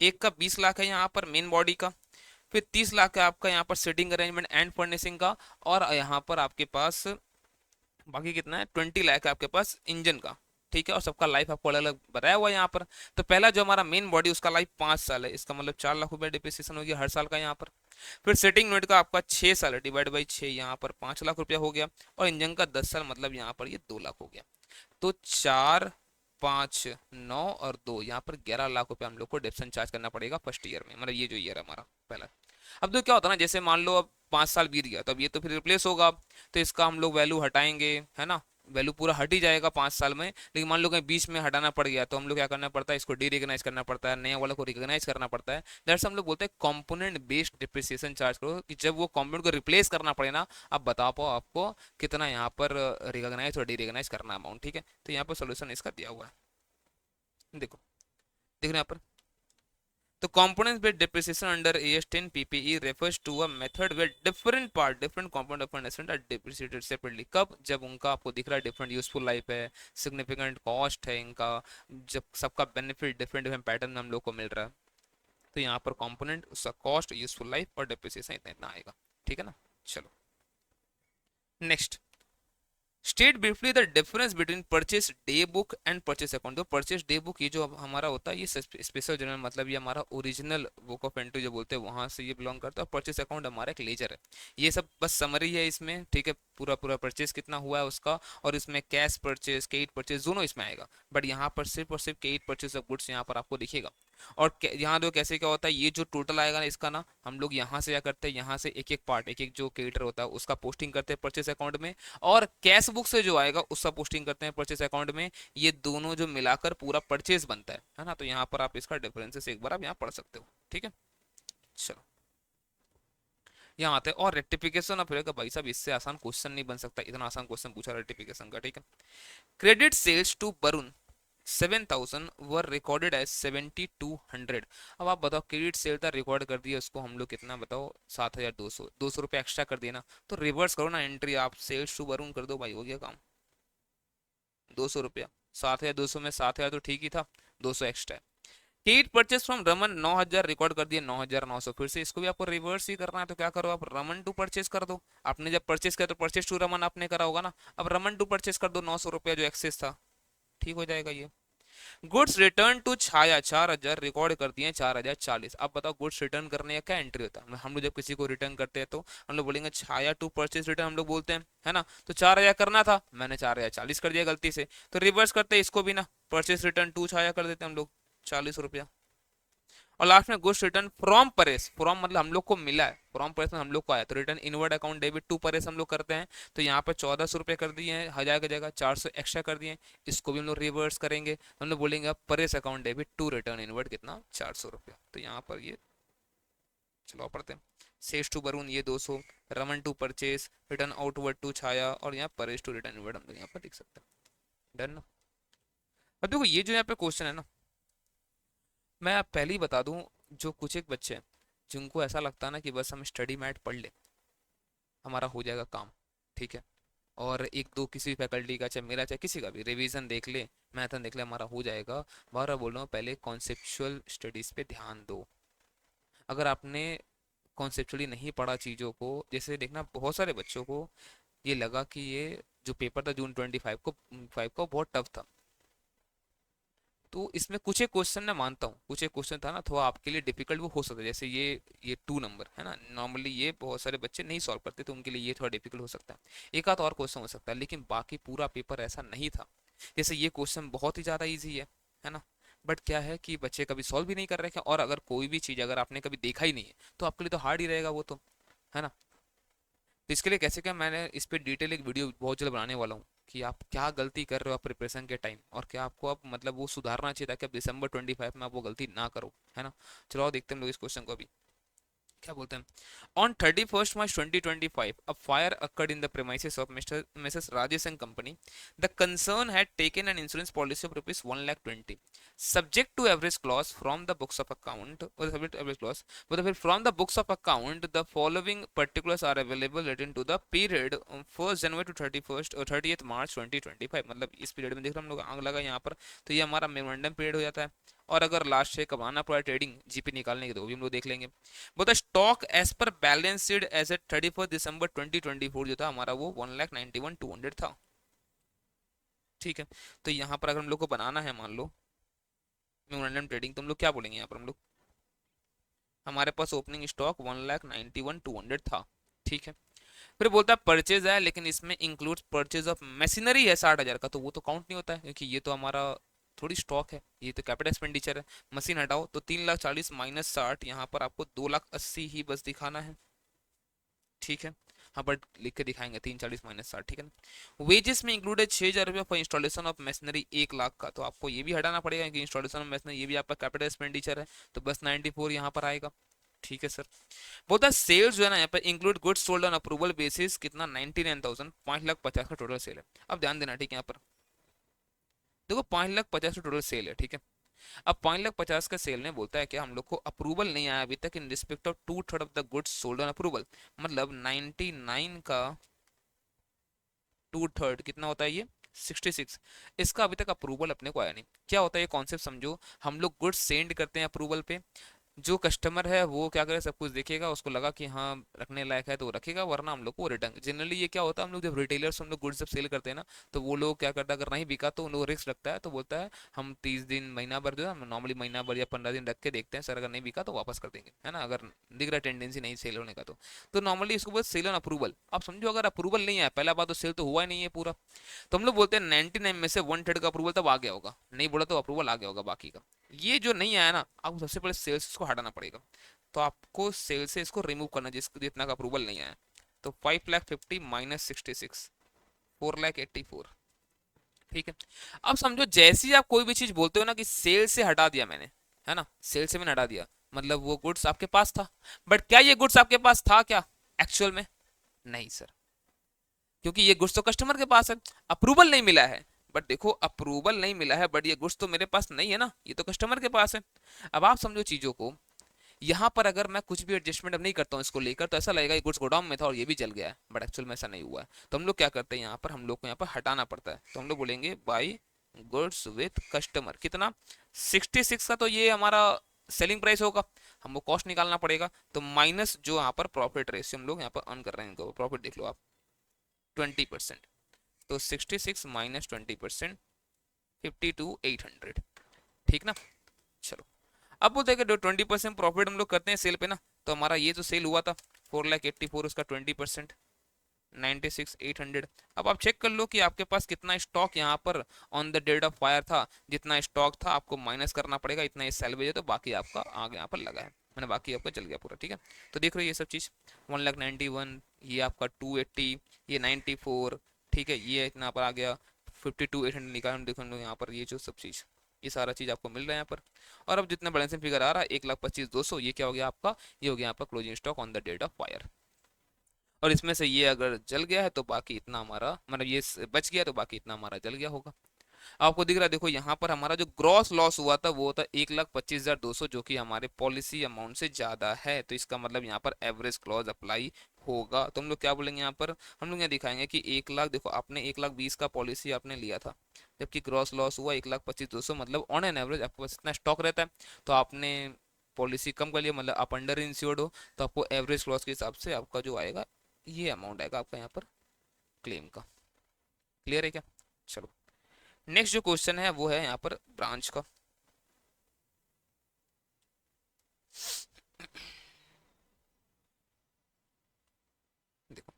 एक का 20 लाख है यहाँ पर मेन बॉडी का, फिर 30 लाख है आपका यहाँ पर सिटिंग अरेंजमेंट एंड फर्निशिंग का, और यहाँ पर आपके पास बाकी कितना है 20 लाख है आपके पास इंजन का, ठीक है। और सबका लाइफ आपको अलग अलग बताया हुआ है यहाँ पर। तो पहला जो हमारा मेन बॉडी उसका लाइफ 5 साल है, इसका मतलब 4 लाख रुपए डिप्रिसिएशन हो गया हर साल का यहाँ पर। फिर सेटिंग यूनिट का आपका 6 साल है, डिवाइड बाई 6, यहाँ पर 5 लाख रुपया हो गया, और इंजन का 10 साल, मतलब यहाँ पर ये 2 लाख हो गया। तो 4, 5, 9 और 2, यहाँ पर 11 लाख रुपया हम लोग को डिप्सन चार्ज करना पड़ेगा फर्स्ट ईयर में, मतलब ये जो ईयर है हमारा पहला। अब तो क्या होता है ना, जैसे मान लो अब 5 साल बीत गया, तो अब ये तो फिर रिप्लेस होगा, तो इसका हम लोग वैल्यू हटाएंगे, है ना। वैल्यू पूरा हट ही जाएगा 5 साल में, लेकिन मान लो कहीं बीच में हटाना पड़ गया, तो हम लोग क्या करना पड़ता है, इसको डी रिकग्नाइज करना पड़ता है, नया वाला को रिकग्नाइज करना पड़ता है। दैट्स हम लोग बोलते हैं कंपोनेंट बेस्ड डिप्रिसिएशन चार्ज करो, कि जब वो कंपोनेंट को रिप्लेस करना पड़े ना, आप बता पाओ आपको कितना यहाँ पर रिकग्नाइज और डी रिकग्नाइज करना अमाउंट, ठीक है। तो यहाँ पर सोल्यूशन इसका दिया हुआ है, देखो देख रहे हैं यहाँ पर। The components-based depreciation under AS10 PPE refers to a method where different component of an asset are depreciated separately. कब, जब उनका आपको दिख रहा है डिफरेंट यूजफुल लाइफ है, सिग्निफिकेंट कॉस्ट है इनका, जब सबका बेनिफिट डिफरेंट डिफरेंट पैटर्न में हम लोग को मिल रहा है, तो यहाँ पर कंपोनेंट उसका कॉस्ट, यूजफुल लाइफ और डिप्रिसिएशन इतना इतना आएगा, ठीक है ना। चलो next, state briefly the difference between purchase day book and purchase account. तो परचेस डे बुक ये जो हमारा होता है ये स्पेशल जर्नल, मतलब ये हमारा ओरिजिनल बुक ऑफ एंट्री जो बोलते हैं वहां से ये बिलोंग करता है, और परचेस अकाउंट हमारा एक लेजर है। ये सब बस समरी है इसमें, ठीक है, पूरा पूरा परचेस कितना हुआ है उसका, और इसमें कैश परचेस क्रेडिट परचेस दोनों इसमें आएगा, बट यहाँ पर सिर्फ और सिर्फ क्रेडिट परचेस ऑफ गुड्स यहाँ पर आपको दिखेगा। और यहाँ दो कैसे क्या होता है, ये जो टोटल आएगा ना इसका ना, हम लोग यहाँ से क्या करते हैं, यहाँ से एक एक पार्ट, एक एक जो क्रेडिटर होता है उसका पोस्टिंग करते हैं परचेस अकाउंट में, और कैश बुक से जो आएगा उसका पोस्टिंग करते हैं परचेस अकाउंट में। ये दोनों जो मिलाकर पूरा परचेस बनता है ना। तो यहाँ पर आप इसका डिफरेंसेस एक बार आप यहाँ पढ़ सकते हो, ठीक है। चलो यहाँ आते हैं, और रेक्टिफिकेशन ऑफ का भाई साहब इससे आसान क्वेश्चन नहीं बन सकता, इतना आसान क्वेश्चन पूछा रेक्टिफिकेशन का, ठीक है। Credit sales to Varun 7,000 were recorded as 7,200। अब आप बताओ क्रेडिट सेल था, रिकॉर्ड कर दिया उसको हम लोग कितना बताओ 7,200, 200 रुपये एक्स्ट्रा कर दिया ना, तो रिवर्स करो ना एंट्री, आप सेल्स टू वरुण कर दो भाई, हो गया काम। 200 रुपया, 7,200 में 7,000 तो ठीक ही था, 200 एक्स्ट्रा है। Credit purchase from Raman 9,000 record कर दिया 9,900, फिर से इसको भी आपको रिवर्स ही करना है, तो क्या करो आप रमन टू परचेस कर दो। आपने जब परचेस किया तो परचेस टू रमन आपने करा होगा ना, अब रमन टू परचेस कर दो 900 रुपया जो एक्सेस था, ठीक हो जाएगा ये। Goods return to Chhaya 4,000 record कर दिए 4,040। अब बताओ गुड्स रिटर्न करने का क्या एंट्री होता है, हम लोग जब किसी को रिटर्न करते हैं तो हम लोग बोलेंगे छाया टू परचेज रिटर्न हम लोग बोलते हैं, है ना। तो 4,000 करना था, मैंने 4,040 कर दिया गलती से, तो रिवर्स करते इसको भी ना, परचेज रिटर्न टू छाया कर देते हम लोग 40 रुपया। और लास्ट में goods return from Paresh, from मतलब हम लोग को मिला है, फ्रॉम परेश में हम लोग को आया, तो return inward account debit to Paresh हम लोग करते हैं। तो यहाँ पर 1400 रुपये कर दिए हैं, 1000 की जगह 400 एक्स्ट्रा कर दिए हैं, इसको भी हम लोग रिवर्स करेंगे, हम लोग बोलेंगे अब Paresh account debit to return inward कितना 400 रुपये। तो यहाँ पर ये चलो पढ़ते हैं, सेज टू वरुण ये 200, Raman to purchase, return outward to Chhaya, और यहाँ परेश टू रिटर्न इनवर्ड हम लोग यहाँ पर लिख सकते हैं। डन ना। अब देखो ये जो यहाँ पे क्वेश्चन है ना, मैं आप पहले ही बता दूं, जो कुछ एक बच्चे हैं जिनको ऐसा लगता है ना कि बस हम स्टडी मैट पढ़ ले हमारा हो जाएगा काम, ठीक है, और एक दो किसी फैकल्टी का चाहे मेरा चाहे किसी का भी रिवीजन देख ले, मैथन देख ले, हमारा हो जाएगा। बार बोल रहा हूँ पहले कॉन्सेप्चुअल स्टडीज पे ध्यान दो। अगर आपने कॉन्सेप्चुअली नहीं पढ़ा चीज़ों को, जैसे देखना बहुत सारे बच्चों को ये लगा कि ये जो पेपर था जून 25 को बहुत टफ था, तो इसमें कुछ एक क्वेश्चन मैं मानता हूँ, कुछ एक क्वेश्चन था ना थोड़ा आपके लिए डिफिकल्ट वो हो सकता है, जैसे ये 2 नंबर है ना, नॉर्मली ये बहुत सारे बच्चे नहीं सॉल्व करते, तो उनके लिए ये थोड़ा डिफिकल्ट हो सकता है, एक आध और क्वेश्चन हो सकता है, लेकिन बाकी पूरा पेपर ऐसा नहीं था। जैसे ये क्वेश्चन बहुत ही ज़्यादा ईजी है ना, बट क्या है कि बच्चे कभी सॉल्व भी नहीं कर रहे हैं, और अगर कोई भी चीज़ अगर आपने कभी देखा ही नहीं है तो आपके लिए तो हार्ड ही रहेगा वो तो, है ना। तो इसके लिए कैसे क्या, मैंने इस पर डिटेल एक वीडियो बहुत जल्द बनाने वाला हूँ कि आप क्या गलती कर रहे हो प्रिपरेशन के टाइम, और क्या आपको अब मतलब वो सुधारना चाहिए ताकि आप December 25 में आप वो गलती ना करो, है ना। चलो और देखते हैं हम लोग इस क्वेश्चन को अभी क्या बोलते हैं। On 31st March 2025 a fire occurred in the premises of Mrs. Rajesh and Company. The concern had taken an insurance policy of rupees 1,20,000 subject to average clause from the books of account, or the subject to average clause, but from the books of account the following particulars are available written to the period 1st January to 31st or 30th March 2025। मतलब इस पीरियड में देख रहे हम लोग आंग लगा यहाँ पर, तो ये हमारा मेमोरेंडम पीरियड हो जाता है, और अगर लास्ट से कब आना पड़ा ट्रेडिंग जीपी निकालने की तो वो भी हम लोग देख लेंगे। वो the stock as per balance sheet as a 31 December 2024 जो था हमारा वो 1,91,200 था, ठीक है। तो यहाँ पर अगर हम लोग को बनाना है मान लो मेमोरेंडम ट्रेडिंग, तो हम लोग क्या बोलेंगे यहाँ पर, हम लोग हमारे पास ओपनिंग स्टॉक 1,91,200 था, ठीक है। फिर बोलता है परचेज है, लेकिन इसमें इंक्लूड परचेज ऑफ मशीनरी है 60,000 का, तो वो तो काउंट नहीं होता है क्योंकि ये तो हमारा थोड़ी स्टॉक है, ये तो कैपिटल एक्सपेंडिचर है। मशीन हटाओ तो 3,40,000 माइनस 60, यहाँ पर आपको 2,80,000 ही बस दिखाना है, ठीक है। हाँ बट लिख के दिखाएंगे 3,40,000 माइनस 60, ठीक है ना। वेजेस में इंक्लूडेड 6,000 रुपये फॉर इंस्टॉलेशन ऑफ मशीनरी 1,00,000 का, तो आपको ये भी हटाना पड़ेगा क्योंकि इंस्टॉलेशन ऑफ मशीनरी ये भी आपका कैपिटल एक्सपेंडिचर है, तो बस 94 यहाँ पर आएगा, ठीक है सर। बोलता है सेल्स जो है ना यहाँ पर include goods sold on approval basis कितना 99,000, 5,50,000 का टोटल सेल है। अब ध्यान देना ठीक है, यहाँ पर देखो 5,50,000 का टोटल सेल है, ठीक है। अब 5,50,000 का सेल में बोलता है कि हम लोग को अप्रूवल नहीं आया अभी तक in respect of 2/3 of the goods sold on approval, मतलब 99 का 2/3 कितना होता है ये 66, इसका अभी तक अप्रूवल अपने को आया नहीं। क्या होता है ये कॉन्सेप्ट समझो, हम लोग गुड्स सेंड करते हैं अप्रूवल पे, जो कस्टमर है वो क्या करे सब कुछ देखेगा, उसको लगा कि हाँ रखने लायक है तो वो रखेगा, वरना हम लोग को रिटर्न। जनरली ये क्या होता है, हम लोग जब रिटेलर्स हम लोग गुड्स जब सेल करते हैं ना, तो वो लोग क्या करता है अगर नहीं बिका तो उन लोग रिस्क लगता है, तो बोलता है हम 30 दिन महीना भर जो है नॉर्मली महीना भर या 15 दिन रख के देखते हैं सर, अगर नहीं बिका तो वापस कर देंगे, है ना, अगर दिख रहा टेंडेंसी नहीं सेल होने का तो नॉर्मली इसको बस सेल ऑन अप्रूवल। आप समझो अगर अप्रूवल नहीं आया पहला बात तो सेल तो हुआ ही नहीं है पूरा, तो हम लोग बोलते हैं 99 में से 1/3 का अप्रूवल तब आ गया होगा, नहीं बोला तो अप्रूवल आ गया होगा बाकी का। ये जो नहीं आया ना, आपको सबसे पहले सेल्स को हटाना पड़ेगा, तो आपको सेल से इसको रिमूव करना जिसको जितना का अप्रूवल नहीं आया, तो 5,50,000 माइनस 66 4,84, ठीक है। अब समझो जैसे ही आप कोई भी चीज बोलते हो ना कि सेल से हटा दिया मैंने, है ना, सेल से मैंने हटा दिया, मतलब वो गुड्स आपके पास था, बट क्या ये गुड्स आपके पास था क्या एक्चुअल में, नहीं सर, क्योंकि ये गुड्स तो कस्टमर के पास है, अप्रूवल नहीं मिला है। बट देखो अप्रूवल नहीं मिला है बट ये गुड्स तो मेरे पास नहीं है ना, ये तो कस्टमर के पास है। अब आप समझो चीजों को, यहाँ पर अगर मैं कुछ भी एडजस्टमेंट अब नहीं करता हूँ इसको लेकर, तो ऐसा लगेगा ये गुड्स गोडाउन में था और ये भी जल गया है, बट एक्चुअल में ऐसा नहीं हुआ है। तो हम लोग क्या करते हैं यहाँ पर, हम लोग को यहाँ पर हटाना पड़ता है, तो हम लोग बोलेंगे बाई गुड्स विथ कस्टमर कितना 66 का, तो ये हमारा सेलिंग प्राइस होगा, हमको कॉस्ट निकालना पड़ेगा, तो माइनस जो यहाँ पर प्रॉफिट रेशियो हम लोग यहाँ पर अर्न कर रहे हैं, इनको प्रॉफिट देख लो आप 20%, तो 66 माइनस 20% 52,800, ठीक ना। चलो अब बोलते हैं कि 20% प्रॉफिट हम लोग करते हैं सेल पे ना, तो हमारा ये जो सेल हुआ था 4,84 उसका 20%, 96,800। अब आप चेक कर लो कि आपके पास कितना स्टॉक यहाँ पर on the date of fire था। जितना स्टॉक था आपको माइनस करना पड़ेगा, इतना ये सेल है, तो बाकी आपका आगे यहाँ पर लगा है, मैंने बाकी आपका चल गया पूरा। ठीक है, तो देख रहे हो ये सब चीज़ 1,91,000, ये आपका 280, ये 94, ठीक है, ये इतना पर आ गया 52,800 निकाल हम देखो यहाँ पर, ये जो सब चीज़, ये सारा चीज़ आपको मिल रहा है यहाँ पर। और अब जितना बैलेंसिंग फिगर आ रहा है 1,25,200, ये क्या हो गया आपका, ये हो गया यहाँ पर closing stock on the date of fire. और इसमें से ये अगर जल गया है तो बाकी इतना हमारा, मतलब ये बच गया तो बाकी इतना हमारा जल गया होगा। आपको दिख रहा है, देखो यहाँ पर हमारा जो ग्रॉस लॉस हुआ था वो था 1,25,200, जो कि हमारे पॉलिसी अमाउंट से ज्यादा है, तो इसका मतलब यहाँ पर एवरेज क्लॉज अप्लाई होगा। तो हम लोग क्या बोलेंगे यहाँ पर, हम लोग यहाँ दिखाएंगे कि 1,00,000, देखो आपने 1,20,000 का पॉलिसी आपने लिया था, जबकि ग्रॉस लॉस हुआ 1,25,200, मतलब ऑन एन एवरेज आपके पास इतना स्टॉक रहता है, तो आपने पॉलिसी कम कर लिया, मतलब आप अंडर इंश्योर्ड हो, तो आपको एवरेज क्लॉज के हिसाब से आपका जो आएगा ये अमाउंट आएगा आपका यहाँ पर क्लेम का। क्लियर है क्या? चलो, नेक्स्ट जो क्वेश्चन है वो है यहाँ पर ब्रांच का। देखो,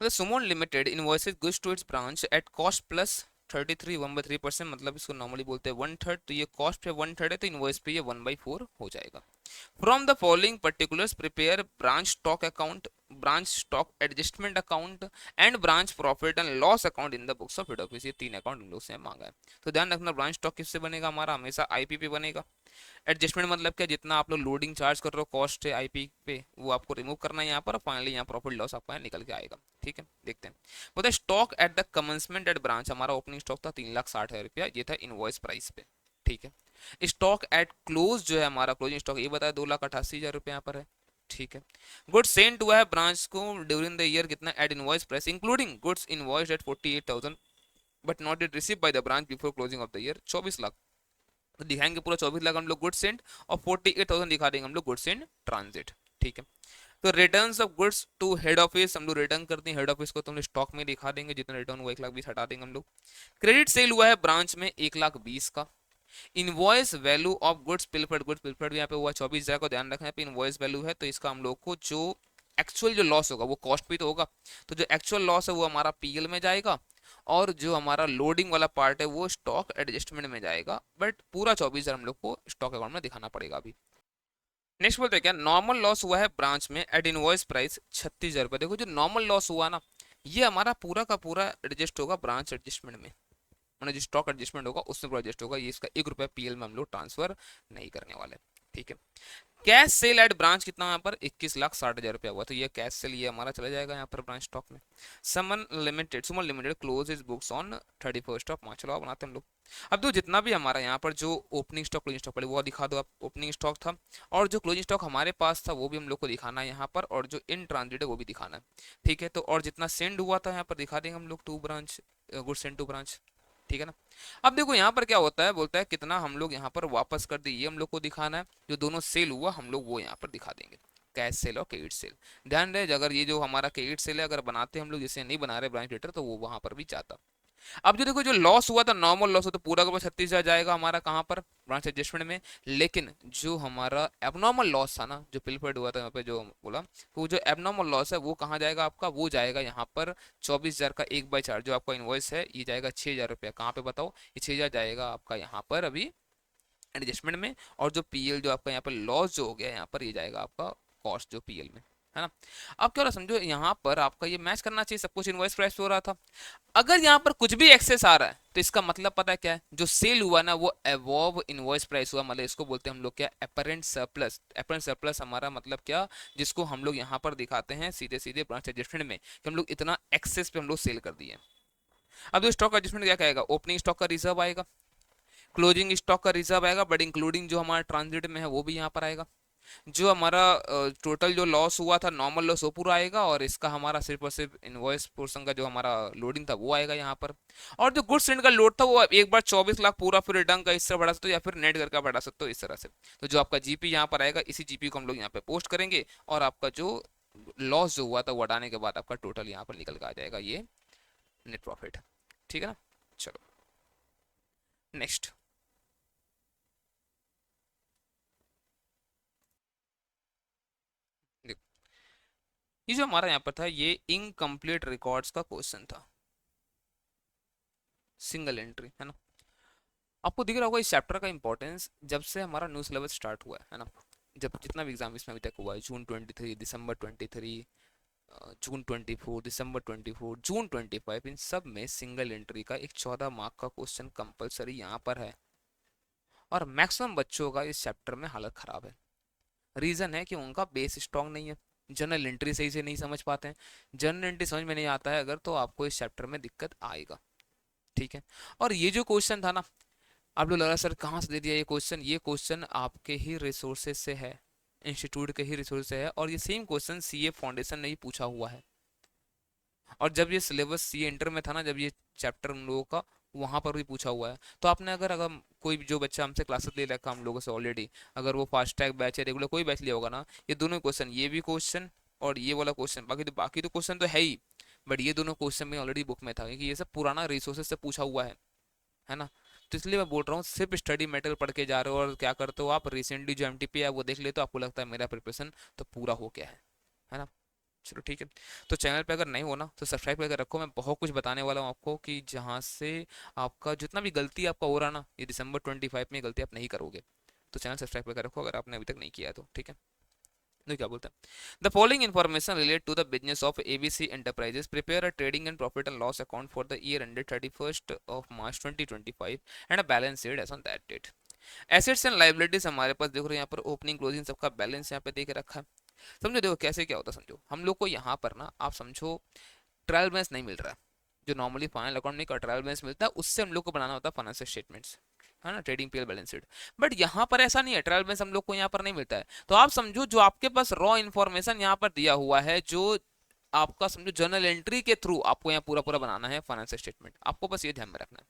The Sumon Limited invoices goods to its branch at cost plus 33 1/3%, मतलब इसको नॉर्मली बोलते हैं 1/3, तो ये कॉस्ट पे 1/3 है, तो इनवॉइस पे ये 1/4 हो जाएगा। From the following particulars prepare branch stock account, branch stock adjustment account and branch profit and loss account in the books of head office, ये 3 अकाउंट हम लोग से मांगा है। तो ध्यान रखना, ब्रांच स्टॉक किससे बनेगा, हमारा हमेशा आईपी पे बनेगा। एडजस्टमेंट मतलब क्या, जितना आप लोग लोडिंग चार्ज कर रहे हो कॉस्ट है आईपी पे, वो आपको रिमूव करना है यहाँ पर, फाइनली यहाँ प्रॉफिट लॉस आपका निकल के आएगा। ठीक है, देखते हैं। बोलते stock at the commencement at branch, हमारा ओपनिंग स्टॉक था 3,60,000 रुपया, ये था इनवॉइस प्राइस पे। ठीक है, स्टॉक एट क्लोज जो है हमारा क्लोजिंग स्टॉक, ये बताया 2,88,000 रुपये यहाँ पर है। ठीक है, गुड्स सेंट हुआ है ब्रांच को ड्यूरिंग द ईयर कितना, at invoice price including goods invoice at 48,000 but not it receive by the branch before closing of the year, 24,00,000। तो दिखाएंगे पूरा 24,00,000 हम लोग गुड्स सेंट, और 48,000 दिखा देंगे हम लोग गुड्स इन ट्रांजिट। ठीक है, तो returns of goods to head office हम लोग रिटर्न करते हैं हेड ऑफिस को, तो हम लोग स्टॉक में दिखा देंगे, जितना रिटर्न हुआ 1,20,000 हटा देंगे हम लोग। क्रेडिट सेल हुआ है ब्रांच में 1,20,000 का। इनवॉइस वैल्यू ऑफ गुड्स पिलफर्ड यहाँ पे हुआ 24,000 को, ध्यान रखना है इनवॉइस वैल्यू है, तो इसका हम लोग को जो एक्चुअल जो लॉस होगा वो कॉस्ट पे तो होगा, तो जो एक्चुअल लॉस है वो हमारा पीएल में जाएगा, और जो हमारा लोडिंग वाला पार्ट है वो स्टॉक एडजस्टमेंट में जाएगा, बट पूरा 24,000 हम लोग को स्टॉक अकाउंट में दिखाना पड़ेगा अभी। नेक्स्ट बोलते हैं क्या, नॉर्मल लॉस हुआ है ब्रांच में एट इनवॉइस प्राइस 36,000 रुपये। देखो जो नॉर्मल लॉस हुआ ना, ये हमारा पूरा का पूरा एडजस्ट होगा ब्रांच एडजस्टमेंट में, मतलब जो स्टॉक एडजस्टमेंट होगा उसमें पूरा एडजस्ट होगा, ये इसका 1 रुपया पीएल में हम लोग ट्रांसफर नहीं करने वाले। ठीक है, कैश सेल एट ब्रांच कितना यहाँ पर 21,60,000 रुपया हुआ, तो ये कैश सेल ये हमारा चला जाएगा यहाँ पर ब्रांच स्टॉक में। Suman limited close is books on 31 March, चलो बनाते हैं हम लोग। अब तो जितना भी हमारा यहाँ पर जो ओपनिंग स्टॉक क्लोजिंग स्टॉक पड़े वो दिखा दो आप, ओपनिंग स्टॉक था, और जो क्लोजिंग स्टॉक हमारे पास था वो भी हम लोग को दिखाना है यहाँ पर, और जो इन ट्रांजिट है वो भी दिखाना है। ठीक है, तो और जितना सेंड हुआ था यहाँ पर दिखा देंगे हम लोग to branch, good send to branch. ठीक है ना, अब देखो यहाँ पर क्या होता है, बोलता है कितना हम लोग यहाँ पर वापस कर दिए, ये हम लोग को दिखाना है, जो दोनों सेल हुआ हम लोग वो यहाँ पर दिखा देंगे, कैश सेल और क्रेडिट सेल। ध्यान रहे, अगर ये जो हमारा क्रेडिट सेल है अगर बनाते हम लोग, जैसे नहीं बना रहे ब्रांच लेटर, तो वो वहां पर भी जाता। अब जो देखो जो लॉस हुआ था नॉर्मल लॉस, हो तो पूरा का पूरा 36,000 जाएगा हमारा कहाँ पर, ब्रांच एडजस्टमेंट में। लेकिन जो हमारा एबनॉर्मल लॉस था ना, जो पिलफर्ड हुआ था यहाँ पे जो बोला, तो वो जो एबनॉर्मल लॉस है वो कहाँ जाएगा आपका, वो जाएगा यहाँ पर 24,000 का 1/4, जो आपका इनवॉइस है ये जाएगा 6,000 रुपया, कहाँ पे बताओ, ये 6,000 जाएगा आपका यहाँ पर अभी एडजस्टमेंट में, और जो पीएल जो आपका यहाँ पर लॉस जो हो गया यहाँ पर ये जाएगा आपका कॉस्ट जो पीएल में है ना। अब क्या हो रहा समझो, यहाँ पर आपका ये मैच करना चाहिए, सब कुछ इनवॉइस प्राइस पे हो रहा था। अगर यहाँ पर कुछ भी एक्सेस आ रहा है तो इसका मतलब पता है क्या है, जो सेल हुआ ना वो अबव इनवॉइस प्राइस हुआ, मतलब इसको बोलते हैं हम लोग क्या, अपरेंट सरप्लस। अपरेंट सरप्लस हमारा मतलब क्या, जिसको हम लोग यहाँ पर दिखाते हैं सीधे सीधे ब्रांच एडजस्टमेंट में, कि हम लोग इतना एक्सेस पे हम लोग सेल कर दिए। अब जो स्टॉक एडजस्टमेंट क्या कहेगा, ओपनिंग स्टॉक का रिजर्व आएगा, क्लोजिंग स्टॉक का रिजर्व आएगा, बट इंक्लूडिंग जो हमारा ट्रांजिट में है वो भी यहाँ पर आएगा। जो हमारा टोटल जो लॉस हुआ था नॉर्मल लॉस वो पूरा आएगा, और इसका हमारा सिर्फ और सिर्फ इनवॉइस पोर्शन का जो हमारा लोडिंग था वो आएगा यहाँ पर। और जो गुड्स सेंड का लोड था वो एक बार 24,00,000 पूरा फिर रिटर्न का हिस्सा बढ़ा सकते हो, या फिर नेट करके बढ़ा सकते हो इस तरह से। तो जो आपका जीपी यहाँ पर आएगा, इसी जीपी को हम लोग यहाँ पे पोस्ट करेंगे, और आपका जो लॉस जो हुआ था वो हटाने के बाद आपका टोटल यहाँ पर निकल के आ जाएगा ये नेट प्रॉफिट। ठीक है ना, चलो नेक्स्ट। ये जो हमारा यहाँ पर था ये इनकम्प्लीट रिकॉर्ड्स का क्वेश्चन था, सिंगल एंट्री, है ना। आपको दिख रहा होगा इस चैप्टर का इंपॉर्टेंस जब से हमारा न्यू सिलेबस स्टार्ट हुआ है ना। जब जितना भी एग्जाम इसमें अभी तक हुआ है, जून 23, दिसंबर 23, जून 24, दिसंबर 24, जून 25, इन सब में सिंगल एंट्री का एक 14 मार्क का क्वेश्चन कंपलसरी यहाँ पर है। और मैक्सिमम बच्चों का इस चैप्टर में हालत खराब है। रीजन है कि उनका बेस स्ट्रांग नहीं है, जनरल एंट्री सही से नहीं समझ पाते हैं। जनरल एंट्री समझ में नहीं आता है अगर, तो आपको इस चैप्टर में दिक्कत आएगा, ठीक है। और ये जो क्वेश्चन था ना, आप लोग लगा सर कहाँ से दे दिया ये क्वेश्चन आपके ही रिसोर्सेज से है, इंस्टीट्यूट के ही रिसोर्स से है। और ये सेम क्वेश्चन सीए फाउंडेशन ने ही पूछा हुआ है। और जब ये सिलेबस सीए इंटर में था ना, जब ये चैप्टर उन लोगों का वहां पर भी पूछा हुआ है। तो आपने अगर अगर कोई भी जो बच्चा हमसे क्लासेस ले रखा हम लोगों से ऑलरेडी, अगर वो फास्ट ट्रैक बैच है, रेगुलर कोई बैच लिया होगा ना, ये दोनों क्वेश्चन, ये भी क्वेश्चन और ये वाला क्वेश्चन, बाकी तो क्वेश्चन तो है ही, बट ये दोनों क्वेश्चन में ऑलरेडी बुक में था, क्योंकि ये सब पुराना रिसोर्सेज से पूछा हुआ है ना। तो इसलिए मैं बोल रहा हूँ, सिर्फ स्टडी मटेरियल पढ़ के जा रहे हो और क्या करते हो आप, रिसेंटली जो एमटीपी है वो देख लेते हो, आपको लगता है मेरा प्रिपरेशन तो पूरा हो गया है ना। चलो ठीक है। तो चैनल पे अगर नहीं हो ना तो सब्सक्राइब करके रखो, मैं बहुत कुछ बताने वाला हूँ आपको, कि जहाँ से आपका जितना भी गलती आपका हो रहा ना, ये दिसंबर 25 में गलती आप नहीं करोगे। तो चैनल सब्सक्राइब करके रखो अगर आपने अभी तक नहीं किया है तो, ठीक है। तो क्या बोलते हैं, the following information relate to the business of ABC enterprises, prepare a trading and profit and loss account for the year ended 31st of March 2025 and a balance sheet as on that date. Assets and liabilities हमारे पास देख रहे हो यहाँ पर, ओपनिंग क्लोजिंग सबका बैलेंस यहाँ पे दे के रखा है। समझो, देखो कैसे क्या होता है, समझो हम लोग को यहाँ पर ना, आप समझो ट्रायल बैलेंस नहीं मिल रहा है, जो नॉर्मली फाइनल अकाउंट में का ट्रायल बैलेंस मिलता है उससे हम लोग को बनाना होता है फाइनेंशियल स्टेटमेंट्स, है ना, trading PL balance sheet. But यहाँ पर ऐसा नहीं है, ट्रायल बैलेंस हम लोग को यहाँ पर नहीं मिलता है। तो आप समझो जो आपके पास रॉ इन्फॉर्मेशन यहाँ पर दिया हुआ है, जो आपका समझो जर्नल एंट्री के थ्रू आपको यहाँ पूरा पूरा बनाना है फाइनेंशियल स्टेटमेंट, आपको बस ये ध्यान में रखना है।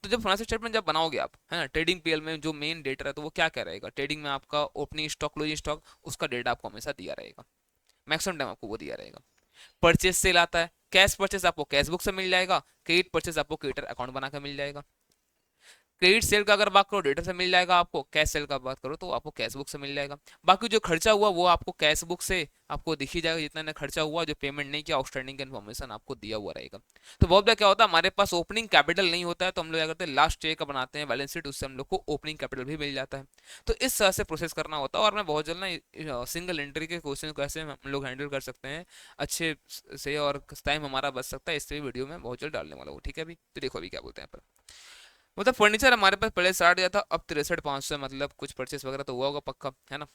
तो जब फाइनेंशियल स्टेटमेंट जब बनाओगे आप, है ना, ट्रेडिंग पीएल में जो मेन डेटा है तो वो क्या क्या रहेगा, ट्रेडिंग में आपका ओपनिंग स्टॉक, क्लोजिंग स्टॉक, उसका डेटा आपको हमेशा दिया रहेगा, मैक्सिमम टाइम आपको वो दिया रहेगा। परचेज सेल आता है, कैश परचेज आपको कैश बुक से मिल जाएगा, क्रेडिट परचेज आपको क्रेडिटर अकाउंट बनाकर मिल जाएगा। क्रेडिट सेल का अगर बात करो डेटर से मिल जाएगा आपको, कैश सेल का बात करो तो आपको कैश बुक से मिल जाएगा। बाकी जो खर्चा हुआ वो आपको कैश बुक से आपको दिख ही जाएगा, जितना खर्चा हुआ, जो पेमेंट नहीं किया, आउटस्टैंडिंग का इन्फॉर्मेशन आपको दिया हुआ रहेगा। तो बहुत बार क्या होता है, हमारे पास ओपनिंग कैपिटल नहीं होता है, तो हम लोग क्या करते हैं, लास्ट ईयर का बनाते हैं बैलेंस शीट, उससे हम लोग को ओपनिंग कैपिटल भी मिल जाता है। तो इस तरह से प्रोसेस करना होता है। और मैं बहुत जल्द ना सिंगल एंट्री के क्वेश्चन कैसे हम लोग हैंडल कर सकते हैं अच्छे से, और टाइम हमारा बच सकता है, इससे वीडियो में बहुत जल्द डालने वाला हूँ, ठीक है। अभी तो देखो अभी क्या बोलते हैं पर, मतलब फर्नीचर हमारे पास पहले 60 था, अब 63,500, मतलब कुछ परचेस वगैरह तो हुआ होगा पक्का, है ना।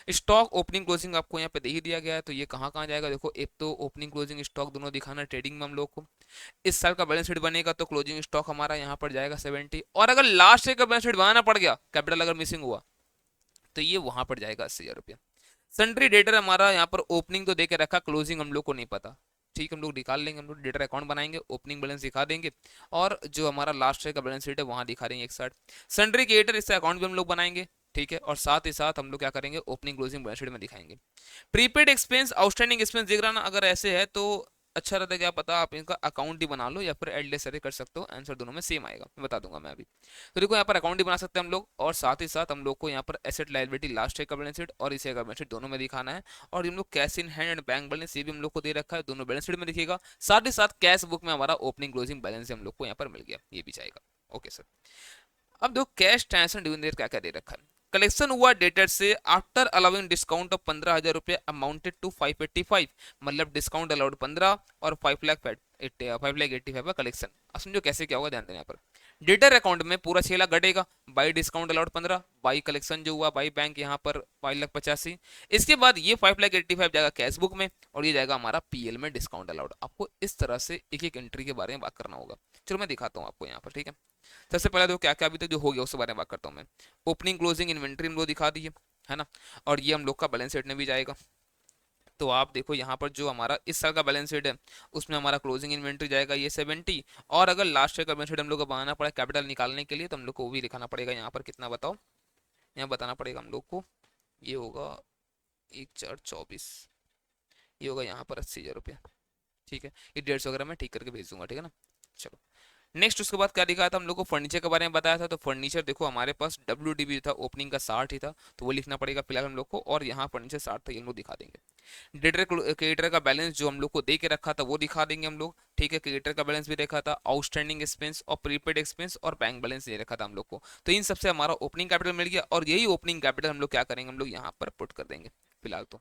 स्टॉक ओपनिंग क्लोजिंग आपको यहाँ पे दे ही दिया गया है, तो ये कहाँ कहाँ जाएगा, देखो एक तो ओपनिंग क्लोजिंग स्टॉक दोनों दिखाना है ट्रेडिंग में हम लोग को। इस साल का बैलेंस शीट बनेगा तो क्लोजिंग स्टॉक हमारा यहाँ पर जाएगा 70, और अगर लास्ट ईयर का बैलेंस शीट बनाना पड़ गया, कैपिटल अगर मिसिंग हुआ, तो ये वहां पर जाएगा 80,000 रुपया। सन्ड्री डेटर हमारा यहाँ पर ओपनिंग तो दे के रखा, क्लोजिंग हम लोग को नहीं पता, ठीक, हम लोग निकाल लेंगे, हम लोग डेटर अकाउंट बनाएंगे, ओपनिंग बैलेंस दिखा देंगे, और जो हमारा लास्ट ईयर का बैलेंस शीट है वहां दिखा देंगे एक साथ। सन्ड्री क्रिएटर, इससे अकाउंट भी हम लोग बनाएंगे, ठीक है, और साथ ही साथ हम लोग क्या करेंगे, ओपनिंग क्लोजिंग बैलेंस शीट में दिखाएंगे। प्रीपेड एक्सपेंस, आउटस्टैंडिंग एक्सपेंस दिख रहा ना, अगर ऐसे है तो अच्छा रहता है, क्या पता आप इनका अकाउंट ही बना लो या फिर एलडीएस कर सकते हो, आंसर दोनों में सेम आएगा, मैं बता दूंगा मैं अभी। तो देखो यहाँ पर अकाउंट ही बना सकते हैं हम लोग, और साथ ही साथ हम लोग को यहाँ पर एसेट लायबिलिटी लास्ट ईयर का बैलेंस शीट और इस ईयर का बैलेंस शीट दोनों में दिखाना है। और हम लोग cash in hand and bank balance ये भी हम लोग को दे रखा है, दोनों बैलेंस शीट में दिखेगा। साथ ही साथ कैश बुक में हमारा ओपनिंग क्लोजिंग बैलेंस हम लोग को यहाँ पर मिल गया, ये भी जाएगा। ओके सर, अब देखो कैश ट्रांजेक्शन डिविडेंड क्या क्या दे रखा है। कलेक्शन हुआ डेटर से आफ्टर अलाउिंग डिस्काउंट ऑफ 15,000 रुपये अमाउंटेड टू 585, मतलब डिस्काउंट अलाउड 15 और 5,85,000 का कलेक्शन। अब समझो कैसे क्या होगा, ध्यान देना यहाँ पर। डेटर अकाउंट में पूरा 6 लाख घटेगा, by discount allowed 15, by collection जो हुआ बाई बैंक यहाँ पर 5,85,000। इसके बाद ये 5,85,000 जाएगा कैश बुक में, और ये जाएगा हमारा पीएल में डिस्काउंट अलाउड। आपको इस तरह से एक एक एंट्री के बारे में बात करना होगा। चलो मैं दिखाता हूँ आपको यहाँ पर, ठीक है। सबसे पहले तो क्या क्या अभी तक जो हो गया उसके बारे में बात करता हूँ मैं। ओपनिंग क्लोजिंग इन्वेंट्री हम लोग दिखा दिए, है ना, और ये हम लोग का बैलेंस शीट में भी जाएगा। तो आप देखो यहाँ पर जो हमारा इस साल का बैलेंस शीट है उसमें हमारा क्लोजिंग इन्वेंट्री जाएगा ये 70, और अगर लास्ट ईयर का बैलेंस शीट हम लोग को बनाना पड़ा कैपिटल निकालने के लिए, तो हम लोग को वो भी लिखाना पड़ेगा यहाँ पर, कितना बताओ, यहाँ बताना पड़ेगा हम लोग को, ये होगा 1,424, ये होगा यहाँ पर 80,000 रुपया, ठीक है। ये 150 वगैरह मैं ठीक करके भेज दूंगा, ठीक है ना। चलो नेक्स्ट, उसके बाद क्या दिखाया था हम लोग को, फर्नीचर के बारे में बताया था। तो फर्नीचर देखो हमारे पास WDB था, ओपनिंग का 60 ही था, तो वो लिखना पड़ेगा फिलहाल हम लोग को, और यहाँ फर्नीचर 60 था, ये हम लोग दिखा देंगे। क्रेडिटर का बैलेंस जो हम लोग को दे के रखा था वो दिखा देंगे हम लोग, ठीक है। क्रेडिटर का बैलेंस भी देखा था, आउटस्टैंडिंग एक्सपेंस और प्रीपेड एक्सपेंस और बैंक बैलेंस दे रखा था हम लोग को। तो इन सबसे हमारा ओपनिंग कैपिटल मिल गया, और यही ओपनिंग कैपिटल हम लोग क्या करेंगे, हम लोग यहाँ पर पुट कर देंगे। फिलहाल तो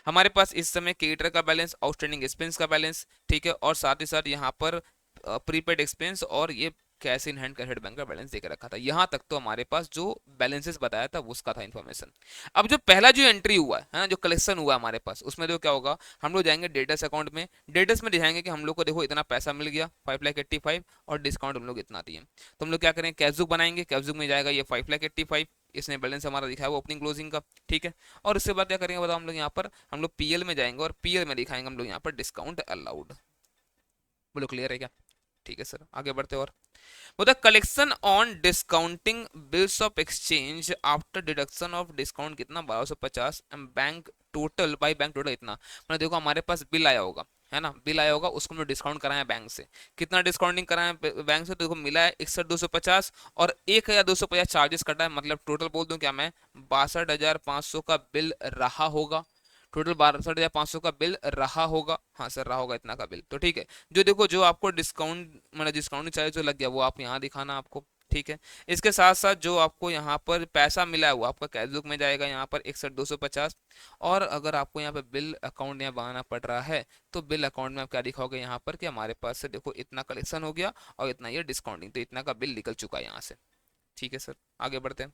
हमारे पास इस समय क्रेडिटर का बैलेंस, आउटस्टैंडिंग एक्सपेंस का बैलेंस, ठीक है, और साथ ही साथ यहाँ पर प्रीपेड एक्सपेंस और ये cash in hand credit bank का बैलेंस देकर रखा था। यहाँ तक तो हमारे पास जो बैलेंसेस बताया था उसका था इन्फॉर्मेशन। अब जो पहला जो एंट्री हुआ है ना, जो कलेक्शन हुआ हमारे पास, उसमें जो क्या होगा, हम लोग जाएंगे डेटस अकाउंट में। डेटस में दिखाएंगे कि हम लोग को देखो इतना पैसा मिल गया 5,85,000 और डिस्काउंट हम लोग इतना दिए। तो हम लोग क्या करें, कैश बुक बनाएंगे। कैश बुक में जाएगा ये 5,85,000, इसने बैलेंस हमारा दिखाया वो ओपनिंग क्लोजिंग का, ठीक है। और उसके बाद क्या करेंगे बताओ, हम लोग यहाँ पर हम लोग पीएल में जाएंगे और पीएल में दिखाएंगे हम लोग यहाँ पर डिस्काउंट अलाउड। बोलो क्लियर है क्या? ठीक है सर, आगे बढ़ते और the collection on discounting bills of exchange after deduction of discount कितना 1250 and bank total by bank total इतना। मतलब देखो हमारे पास बिल आया होगा, है ना, बिल आया होगा, उसको हमने डिस्काउंट कराया बैंक से। कितना डिस्काउंटिंग कराया बैंक से, तो देखो मिला है 61,250 और 1,250 चार्जेस कटा है। मतलब टोटल बोल दूं क्या मैं, 62,500 का बिल रहा होगा। टोटल 62,500 का बिल रहा होगा, हाँ सर रहा होगा इतना का बिल। तो ठीक है, जो देखो जो आपको डिस्काउंट मतलब डिस्काउंट चार्ज जो लग गया वो आप यहाँ दिखाना आपको, ठीक है। इसके साथ साथ जो आपको यहाँ पर पैसा मिला है वो आपका कैश बुक में जाएगा यहाँ पर 61,250। और अगर आपको यहाँ पे बिल अकाउंट यहाँ बनाना पड़ रहा है तो बिल अकाउंट में आप क्या दिखाओगे यहाँ पर कि हमारे पास से देखो इतना कलेक्शन हो गया और इतना ये डिस्काउंटिंग, तो इतना का बिल निकल चुका है यहाँ से, ठीक है सर। आगे बढ़ते हैं।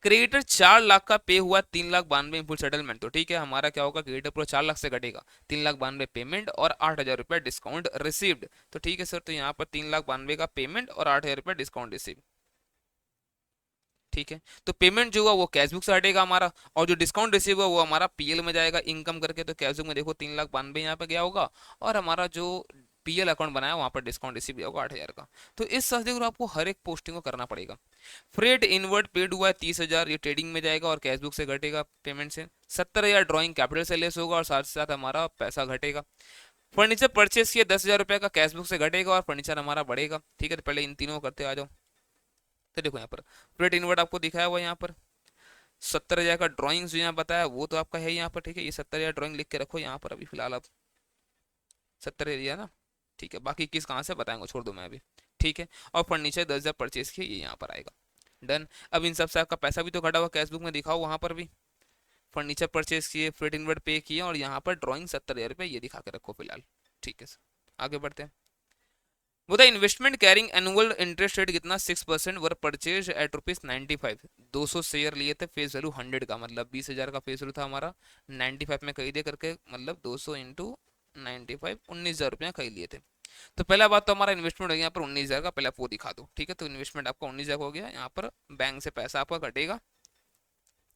क्रेडिटर 4 लाख का पे हुआ, 3,92,000 फुल सेटलमेंट। तो ठीक है, हमारा क्या होगा, क्रेडिटर पूरा 4 लाख से घटेगा, 3,92,000 पेमेंट और 8,000 रुपया डिस्काउंट रिसीव्ड। तो ठीक है सर, तो यहाँ पर 3,92,000 का पेमेंट और 8,000 रुपया डिस्काउंट रिसीव, ठीक है। तो पेमेंट जो हुआ वो कैश बुक से हटेगा हमारा, और जो डिस्काउंट रिसीव हुआ वो हमारा पीएल में जाएगा इनकम करके। तो कैश बुक में देखो 3,92,000 यहाँ पे गया होगा, और हमारा जो पीएल अकाउंट बनाया वहां पर डिस्काउंट रिसीव किया होगा 8,000 का। तो इस सब्जेक्ट को आपको हर एक पोस्टिंग को करना पड़ेगा। फ्रेट इनवर्ड पेड हुआ है 30,000, ये ट्रेडिंग में जाएगा और कैश बुक से घटेगा पेमेंट से। 70,000 ड्रॉइंग कैपिटल से लेस होगा और साथ साथ हमारा पैसा घटेगा। फर्नीचर परचेस किया 10,000 रुपये का, कैश बुक से घटेगा और फर्नीचर हमारा बढ़ेगा, ठीक है। तो पहले इन तीनों करते आ जाओ। तो देखो यहाँ पर फ्रेट इनवर्ड आपको दिखाया हुआ यहाँ पर 70,000 का ड्रॉइंग जो यहाँ बताया वो तो आपका है यहाँ पर, ठीक है। ये 70,000 ड्रॉइंग लिख के रखो यहाँ पर, अभी फिलहाल आप 70 दिया ना, ठीक है। बाकी किस कहाँ से बताएंगे छोड़ दो मैं अभी, ठीक है। और फर्नीचर 10,000 परचेज किए, ये यहाँ पर आएगा, डन। अब इन सब से आपका पैसा भी तो घटा हुआ, कैश बुक में दिखाओ वहां पर भी फर्नीचर परचेज किए, फ्रेट इनवर्ड पे किए और यहाँ पर ड्रॉइंग 70,000 रुपये ये दिखा के रखो फिलहाल, ठीक है सर। आगे बढ़ते हैं। वो the investment carrying annual interest rate कितना 6% वर परचेज एट ₹95। 200 शेयर लिए थे, फेस वैल्यू 100 का, मतलब 20,000 का फेस वैल्यू था हमारा, 95 में खरीदे करके, मतलब 200 इंटू 95, 19,000 रुपया खरीद लिए थे। तो पहला बात तो हमारा इन्वेस्टमेंट हो गया यहाँ पर 19,000 का, पहले आप वो दिखा दो, ठीक है। तो इन्वेस्टमेंट आपका 19,000 हो गया, यहाँ पर बैंक से पैसा आपका कटेगा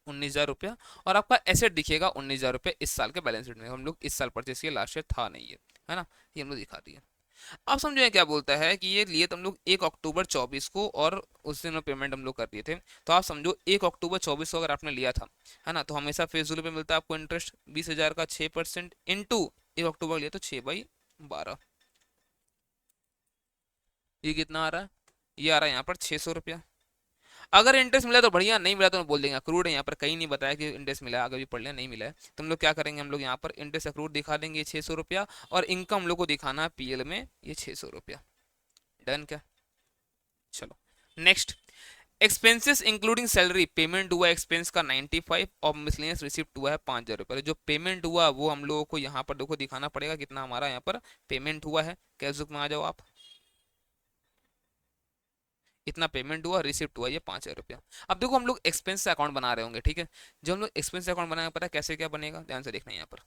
19,000 रुपया, और आपका एसेट दिखेगा 19,000 रुपये इस साल के बैलेंस शीट में। हम लोग इस साल परचेस किया, लास्ट ईयर था नहीं है ना, ये हम लोग दिखा दिए। आप समझो ये क्या बोलता है कि ये लिए तो हम लोग 1 अक्टूबर 24 को और उस दिन पेमेंट हम लोग कर दिए थे। तो आप समझो 1 अक्टूबर 24 को अगर आपने लिया था, है ना, तो हमेशा फेस वैल्यू पे मिलता है आपको इंटरेस्ट 20,000 का 6% इंटू 1 अक्टूबर लिया तो 6/12, ये कितना आ रहा है, ये आ रहा है यहाँ पर 600 रुपया। अगर इंटरेस्ट मिला तो बढ़िया, नहीं मिला तो बोल देंगे अक्रूड है, यहाँ पर कहीं नहीं बताया कि इंटरेस्ट मिला है, आगे भी पढ़ लिया नहीं मिला है। तो हम लोग क्या करेंगे, हम लोग यहाँ पर इंटरेस्ट अक्रूड दिखा देंगे 600 रुपया, और इनकम हम लोग को दिखाना है पीएल में ये 600 रुपया, डन क्या। चलो next, expenses including salary payment हुआ एक्सपेंस का 95 और मिसलेनियस रिसिप्ट हुआ है 5,000 रुपये। जो पेमेंट हुआ वो हम लोगों को यहाँ पर देखो दिखाना पड़ेगा कितना हमारा यहाँ पर पेमेंट हुआ है। कैश बुक में आ जाओ आप, इतना पेमेंट हुआ, रिसिप्ट हुआ ये 5,000 रुपया। अब देखो हम लोग एक्सपेंस अकाउंट बना रहे होंगे, ठीक है। जो हम लोग एक्सपेंस अकाउंट बनाएंगे पता है कैसे क्या बनेगा, ध्यान से देखना यहाँ पर।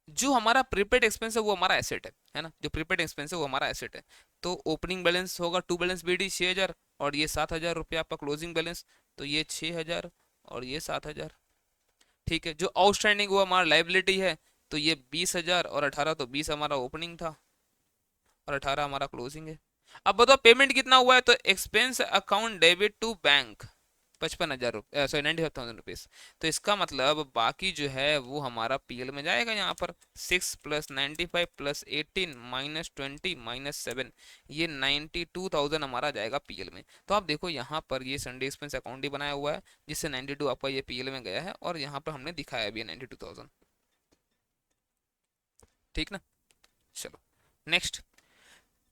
जो हमारा प्रीपेड एक्सपेंस है वो हमारा एसेट है ना, जो प्रीपेड एक्सपेंस है वो हमारा एसेट है। तो ओपनिंग बैलेंस होगा टू बैलेंस बीडी 6,000 और ये 7,000 रुपया आपका क्लोजिंग बैलेंस, तो ये 6,000 और ये 7,000, ठीक है। जो आउटस्टैंडिंग हुआ हमारा लाइबिलिटी है, तो ये 20,000 और 18, तो 20 हमारा ओपनिंग था और 18 हमारा क्लोजिंग है। अब बताओ पेमेंट कितना हुआ है, तो expense account debit to bank 55,000 sorry 95,000 rupees. तो इसका मतलब बाकी जो है वो हमारा पीएल में जाएगा यहाँ पर 6 + 95 + 18 - 20 - 7, ये 92,000 हमारा जाएगा पीएल में। तो आप देखो यहाँ पर ये संडे एक्सपेंस अकाउंट ही बनाया हुआ है जिससे 92 आपका ये पीएल में गया है और यहाँ पर हमने दिखाया भी है 92,000। ठीक ना। चलो नेक्स्ट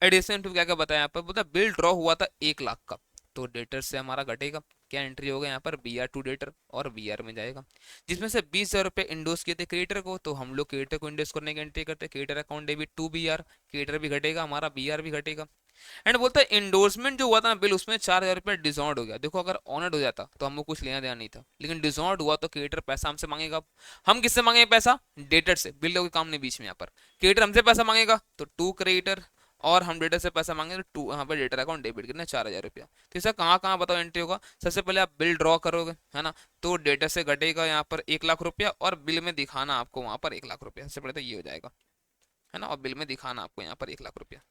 एडिशन टू क्या क्या बताया यहाँ पर, बोलता बिल ड्रॉ हुआ था 1 लाख का, तो डेटर से हमारा घटेगा, क्या एंट्री होगा यहाँ पर BR टू डेटर और BR में जाएगा, जिसमें से 20,000 रुपये इंडोस किए थे क्रिएटर को, तो हम लोग क्रिएटर को इंडोस करने की एंट्री करते हैं, creditor account debit to BR, creditor भी घटेगा हमारा, BR भी घटेगा। एंड बोलता है इंडोर्समेंट जो हुआ था ना बिल, उसमें 4,000 रुपये डिसऑर्ड हो गया। देखो अगर ऑनर्ड हो जाता तो हमको कुछ लेना देना नहीं था, लेकिन डिसऑर्ड हुआ तो क्रिएटर पैसा हमसे मांगेगा। हम किससे मांगेंगे पैसा? डेटर से। बिल का कोई काम नहीं बीच में। यहाँ पर क्रिएटर हमसे पैसा मांगेगा तो टू क्रिएटर, और हम डेटर से पैसा मांगे तो टू, यहाँ पर डेटर अकाउंट डेबिट कितना 4,000 रुपया। तो इसका कहाँ कहाँ बताओ एंट्री होगा? सबसे पहले आप बिल ड्रॉ करोगे है ना, तो डेटर से घटेगा यहाँ पर 1 लाख रुपया, और बिल में दिखाना आपको वहां पर 1 लाख रुपया। सबसे पहले तो ये हो जाएगा है ना, और बिल में दिखाना आपको यहाँ पर 1 लाख रुपया।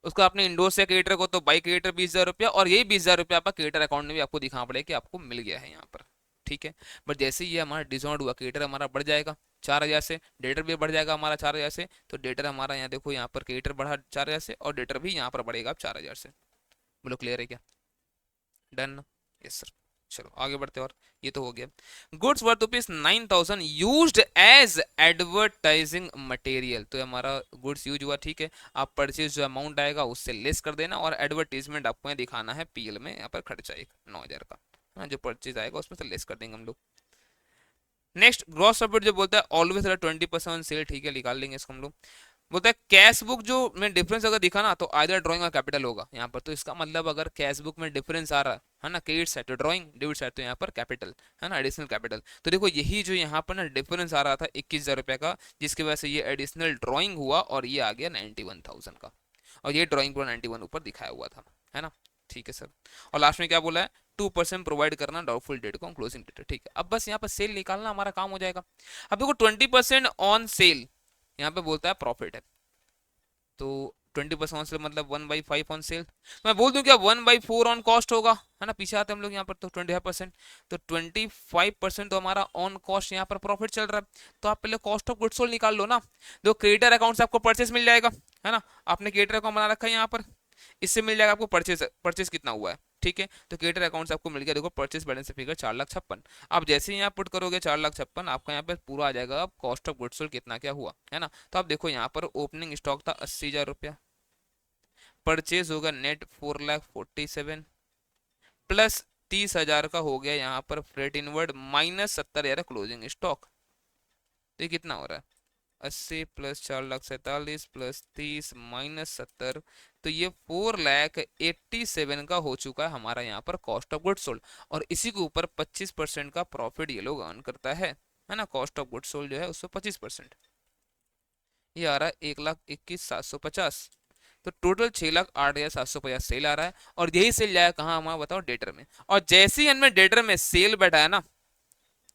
उसको आपने इंडोर से क्रिएटर को तो बाई क्रिएटर 20,000 रुपया, और यही 20,000 रुपया आपका क्रिएटर अकाउंट में भी आपको दिखाना पड़ेगा कि आपको मिल गया है यहाँ पर। ठीक है, बट जैसे ही ये हमारा डिसऑर्ड हुआ क्रिएटर हमारा बढ़ जाएगा 4,000 से, डेटर भी बढ़ जाएगा हमारा 4,000 से, तो डेटर हमारा यहाँ देखो यहाँ पर क्रिएटर बढ़ा 4,000 से और डेटर भी यहाँ पर बढ़ेगा 4,000 से। बोलो क्लियर है क्या? डन। Yes sir. चलो आगे बढ़ते और ये तो हो गया। Goods worth ₹9,000 used as advertising material, तो हमारा गुड्स यूज हुआ। ठीक है, आप परचेज जो अमाउंट आएगा उससे लेस कर देना, और एडवर्टीजमेंट आपको यहाँ दिखाना है पीएल में, यहाँ पर खर्चा एक 9,000 का, हाँ जो परचेज आएगा उसमें से लेस कर देंगे हम लोग। नेक्स्ट ग्रॉस प्रॉफिट जो बोलता है ऑलवेज 20% सेल, ठीक है निकाल लेंगे इसको हम लोग। बोलता है कैश बुक जो में डिफरेंस अगर दिखा ना तो आइदर ड्राइंग और कैपिटल होगा यहाँ पर, तो इसका मतलब अगर कैश बुक में डिफरेंस आ रहा है ना, क्रेडिट साइड तो ड्राइंग, डेबिट साइड तो यहाँ पर कैपिटल है ना, एडिशनल कैपिटल। तो देखो यही जो यहाँ पर ना डिफरेंस आ रहा था 21,000 रुपये का, जिसकी वजह से ये एडिशनल ड्राइंग हुआ और ये आ गया 91,000 का, और ये ड्राइंग पूरा 91 ऊपर दिखाया हुआ था है ना। ठीक है सर, और लास्ट में क्या बोला है 2% प्रोवाइड करना डाउटफुल डेट को क्लोजिंग डेट। ठीक है, अब बस यहाँ पर सेल निकालना हमारा काम हो जाएगा। अब देखो 20% ऑन सेल यहाँ पे बोलता है प्रॉफिट है, तो 20% ऑन सेल मतलब 1/5 ऑन सेल, मैं बोल दूं क्या 1/4 ऑन कॉस्ट होगा है ना, पीछे आते हम लोग यहाँ पर, तो 25%, तो 25% तो हमारा ऑन कॉस्ट यहाँ पर प्रॉफिट चल रहा है। तो आप पहले कॉस्ट ऑफ गुड्स सोल्ड निकाल लो ना, दो क्रेडिटर अकाउंट से आपको परचेस मिल जाएगा है ना, आपने क्रेडिटर अकाउंट बना रखा है यहाँ पर, इससे मिल जाएगा आपको परचेज, परचेज कितना हुआ है। ठीक है, तो क्रिएटर अकाउंट से आपको मिल गया, देखो परचेज बैलेंस फिगर 4,56,000। आप जैसे ही यहाँ पुट करोगे 4,56,000 आपका यहाँ पे पूरा आ जाएगा, अब कॉस्ट ऑफ गुड्स सोल्ड कितना क्या हुआ है ना। तो आप देखो यहाँ पर ओपनिंग स्टॉक था 80,000 रुपया, परचेज होगा नेट 4,47,000 प्लस 30,000 का हो गया यहाँ पर freight inward minus 70,000 closing stock, तो ये कितना हो रहा है 80 प्लस 4,47,000 प्लस 30 माइनस 70, तो ये 4,87,000 का हो चुका है हमारा यहाँ पर कॉस्ट ऑफ गुड्स सोल्ड, और इसी के ऊपर 25% का प्रॉफिट ये लोग अर्न करता है ना, कॉस्ट ऑफ गुड्स सोल्ड जो है उससे 25%, ये आ रहा है 1,21,750, तो टोटल 6,08,750 सेल आ रहा है, और यही सेल जाएगा कहाँ हमारा बताओ डेटर में। और जैसे ही हमने डेटर में सेल बैठाया ना,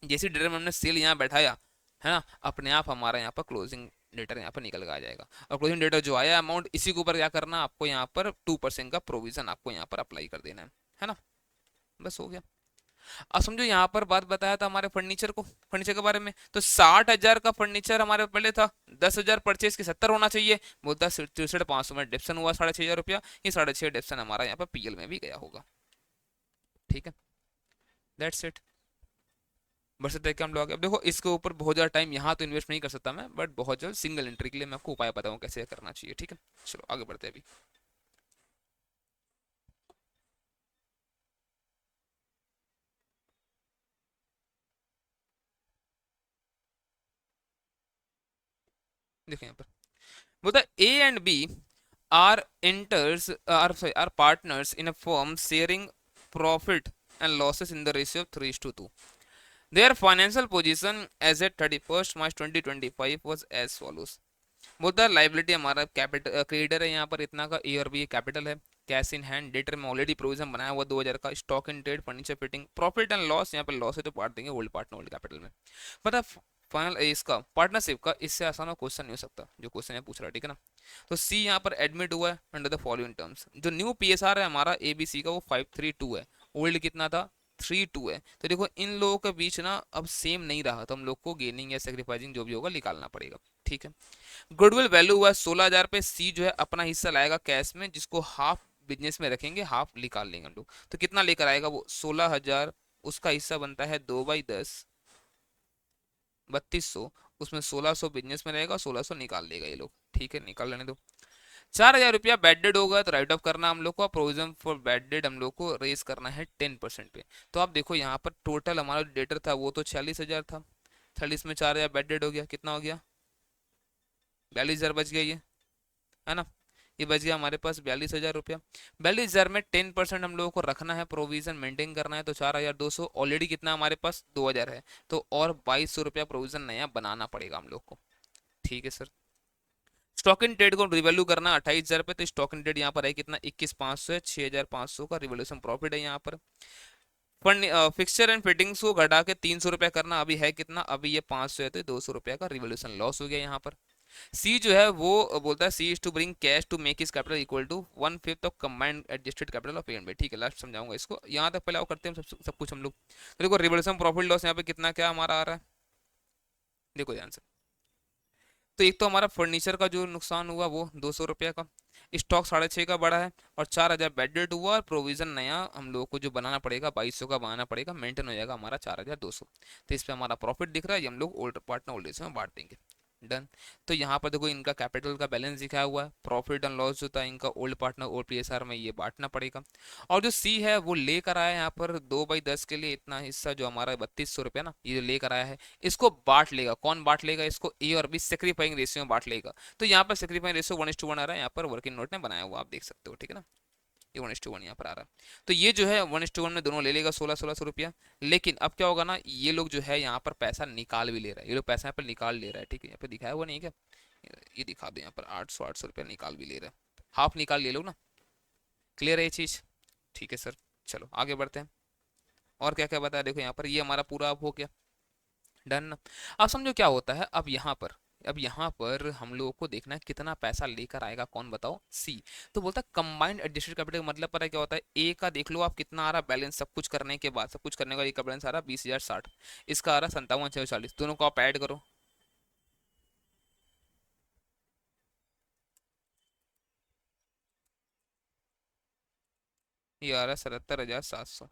जैसे डेटर में हमने सेल यहाँ बैठाया है ना, अपने आप हमारा यहाँ पर क्लोजिंग डेटर यहाँ पर निकल के आ जाएगा, और क्लोजिंग डेटर जो आया अमाउंट इसी के ऊपर क्या करना आपको यहाँ पर 2% का प्रोविजन आपको यहाँ पर अप्लाई कर देना है ना, बस हो गया। अब समझो यहाँ पर बात बताया था हमारे फर्नीचर को, फर्नीचर के बारे में, तो 60,000 का फर्नीचर हमारे पहले था, 10,000 परचेज के 70 होना चाहिए, बोलता 63,500 में डिप्सन हुआ 6,500 रुपया, ये 6,500 डिप्सन हमारा यहाँ पर पीएल में भी गया होगा। ठीक है, दैट्स इट, बस देख के हम लोग अब देखो इसके ऊपर बहुत ज़्यादा टाइम यहाँ तो इन्वेस्ट नहीं कर सकता मैं, बट बहुत जल्द सिंगल एंट्री के लिए मैं आपको उपाय बताऊँ कैसे करना चाहिए। ठीक है, चलो आगे बढ़ते हैं अभी। देखो यहाँ पर बोलता A and B are enters are partners in a firm sharing profit and losses in the ratio of 3:2. Their financial position as at 31st March 2025 was as follows. बोलता है लाइबिलिटी हमारा कैपिटल क्रेडिटर है यहाँ पर इतना का, ए और बी कैपिटल है, कैश इन हैंड डेटर में ऑलरेडी प्रोविजन बनाया हुआ 2,000 का, stock in trade furniture fitting, profit and loss यहाँ पर लॉस है तो पार्ट देंगे ओल्ड पार्टनर ओल्ड कैपिटल में। पता फाइनल इसका पार्टनरशिप का इससे आसान क्वेश्चन नहीं हो सकता जो क्वेश्चन यहाँ पूछ रहा है। ठीक है ना, तो सी यहाँ पर एडमिट हुआ है अंडर द फॉलोइंग टर्म्स, जो न्यू पीएसआर है हमारा एबीसी का वो 532 है, ओल्ड कितना था 3.2 है। तो देखो इन लोगों के बीच ना अब सेम नहीं रहा, तो हम लोग को गेनिंग या सेक्रीफाइसिंग जो भी होगा निकालना पड़ेगा। ठीक है, गुडविल वैल्यू हुआ 16,000 पे। सी जो है अपना हिस्सा लाएगा कैश में, जिसको हाफ बिजनेस में रखेंगे, हाफ निकाल लेंगे हम लोग। तो कितना लेकर आएगा वो 16,000, उसका हिस्सा बनता है 2/10, 3200। उसमें 1600 बिजनेस में रहेगा, 1600 निकाल लेगा ये लोग। ठीक है, निकाल लेने दो। 4,000 रुपया बैड डेड होगा तो राइट ऑफ करना हम लोग को। प्रोविजन फॉर बैड डेड हम लोग को रेस करना है 10% पे। तो आप देखो यहाँ पर टोटल हमारा डेटर था वो तो 46,000 था, 46 में 4,000 बैड डेड हो गया, कितना हो गया 42,000 बच गया ये, है ना। ये बच गया हमारे पास 42,000 रुपया। 42,000 में 10% हम लोगों को रखना है, प्रोविजन मेंटेन करना है। तो 4,200 ऑलरेडी कितना हमारे पास 2,000 है, तो और 2,200 रुपया प्रोविजन नया बनाना पड़ेगा हम लोग को। ठीक है सर। स्टॉक इन ट्रेड को रिवैल्यू करना 28,000 पे, तो स्टॉक इन ट्रेड यहाँ पर है कितना 21,500 है, 6,500 का रिवोल्यूशन प्रॉफिट है यहाँ पर। फंड फिक्सचर एंड फिटिंग्स को घटा के 300 रुपया करना, अभी है कितना, अभी ये 500 है, तो 200 रुपया का रिवोल्यूशन लॉस हो गया यहाँ पर। सी जो है वो बोलता है C is to bring cash to make his capital equal to 1/5 of combined adjusted capital of and B. ठीक है, लास्ट समझाऊंगा इसको, यहाँ तक पहले आओ करते हैं सब कुछ हम लोग। तो देखो रिवोल्यूशन प्रॉफिट लॉस यहाँ पे कितना क्या हमारा आ रहा है, देखो ध्यान से। तो एक तो हमारा फर्नीचर का जो नुकसान हुआ वो 200 रुपया का, स्टॉक 6.5 का बढ़ा है, और 4,000 बेडेड हुआ, और प्रोविजन नया हम लोगों को जो बनाना पड़ेगा 2,200 का बनाना पड़ेगा, मेंटेन हो जाएगा हमारा 4,200। तो इस पे हमारा प्रॉफिट दिख रहा है, ये हम लोग ओल्ड पार्टनर ओल्ड में बांट देंगे। डन। तो यहाँ पर देखो इनका कैपिटल का बैलेंस दिखाया हुआ है, प्रॉफिट एंड लॉस जो था इनका ओल्ड पार्टनर और पीएसआर में ये बांटना पड़ेगा। और जो सी है वो लेकर आया है यहाँ पर 2/10 के लिए इतना हिस्सा, जो हमारा 3200 रुपया ना, ये जो लेकर आया है इसको बांट लेगा। कौन बांट लेगा इसको, ए और बी सेक्रीफाइंग रेशियो में बांट लेगा। तो यहाँ पर सेक्रीफाइंग रेशियो 1:1 आ रहा है, यहाँ पर वर्किंग नोट ने बनाया हुआ आप देख सकते हो। ठीक है ना, ये 1:1 यहाँ पर आ रहा है। तो ये जो है 1:1 में दोनों ले लेगा 1600 रुपया। लेकिन अब क्या होगा ना, ये लोग जो है यहाँ पर पैसा निकाल भी ले रहा है, ये लोग पैसा यहाँ पर निकाल ले रहा है। ठीक है, यहाँ पे दिखाया हुआ नहीं है क्या, ये दिखा दो, यहाँ पर 800 रुपया निकाल भी ले रहा है, हाफ निकाल ले लो ना। क्लियर है ये चीज। ठीक है सर, चलो आगे बढ़ते हैं। और क्या क्या बताया, देखो यहाँ पर ये हमारा पूरा अब हो गया। डन ना। अब समझो क्या होता है, अब यहाँ पर हम लोगों को देखना है कितना पैसा लेकर आएगा, कौन बताओ, सी। तो बोलता है कंबाइंड एडजस्टेड कैपिटल का मतलब पता है क्या होता है, ए का देख लो आप कितना आ रहा बैलेंस, सब कुछ करने के बाद, सब कुछ करने के बाद का बैलेंस आ रहा 20,060, इसका आ रहा 57,640, दोनों को आप ऐड करो, ये आ रहा है 77,700।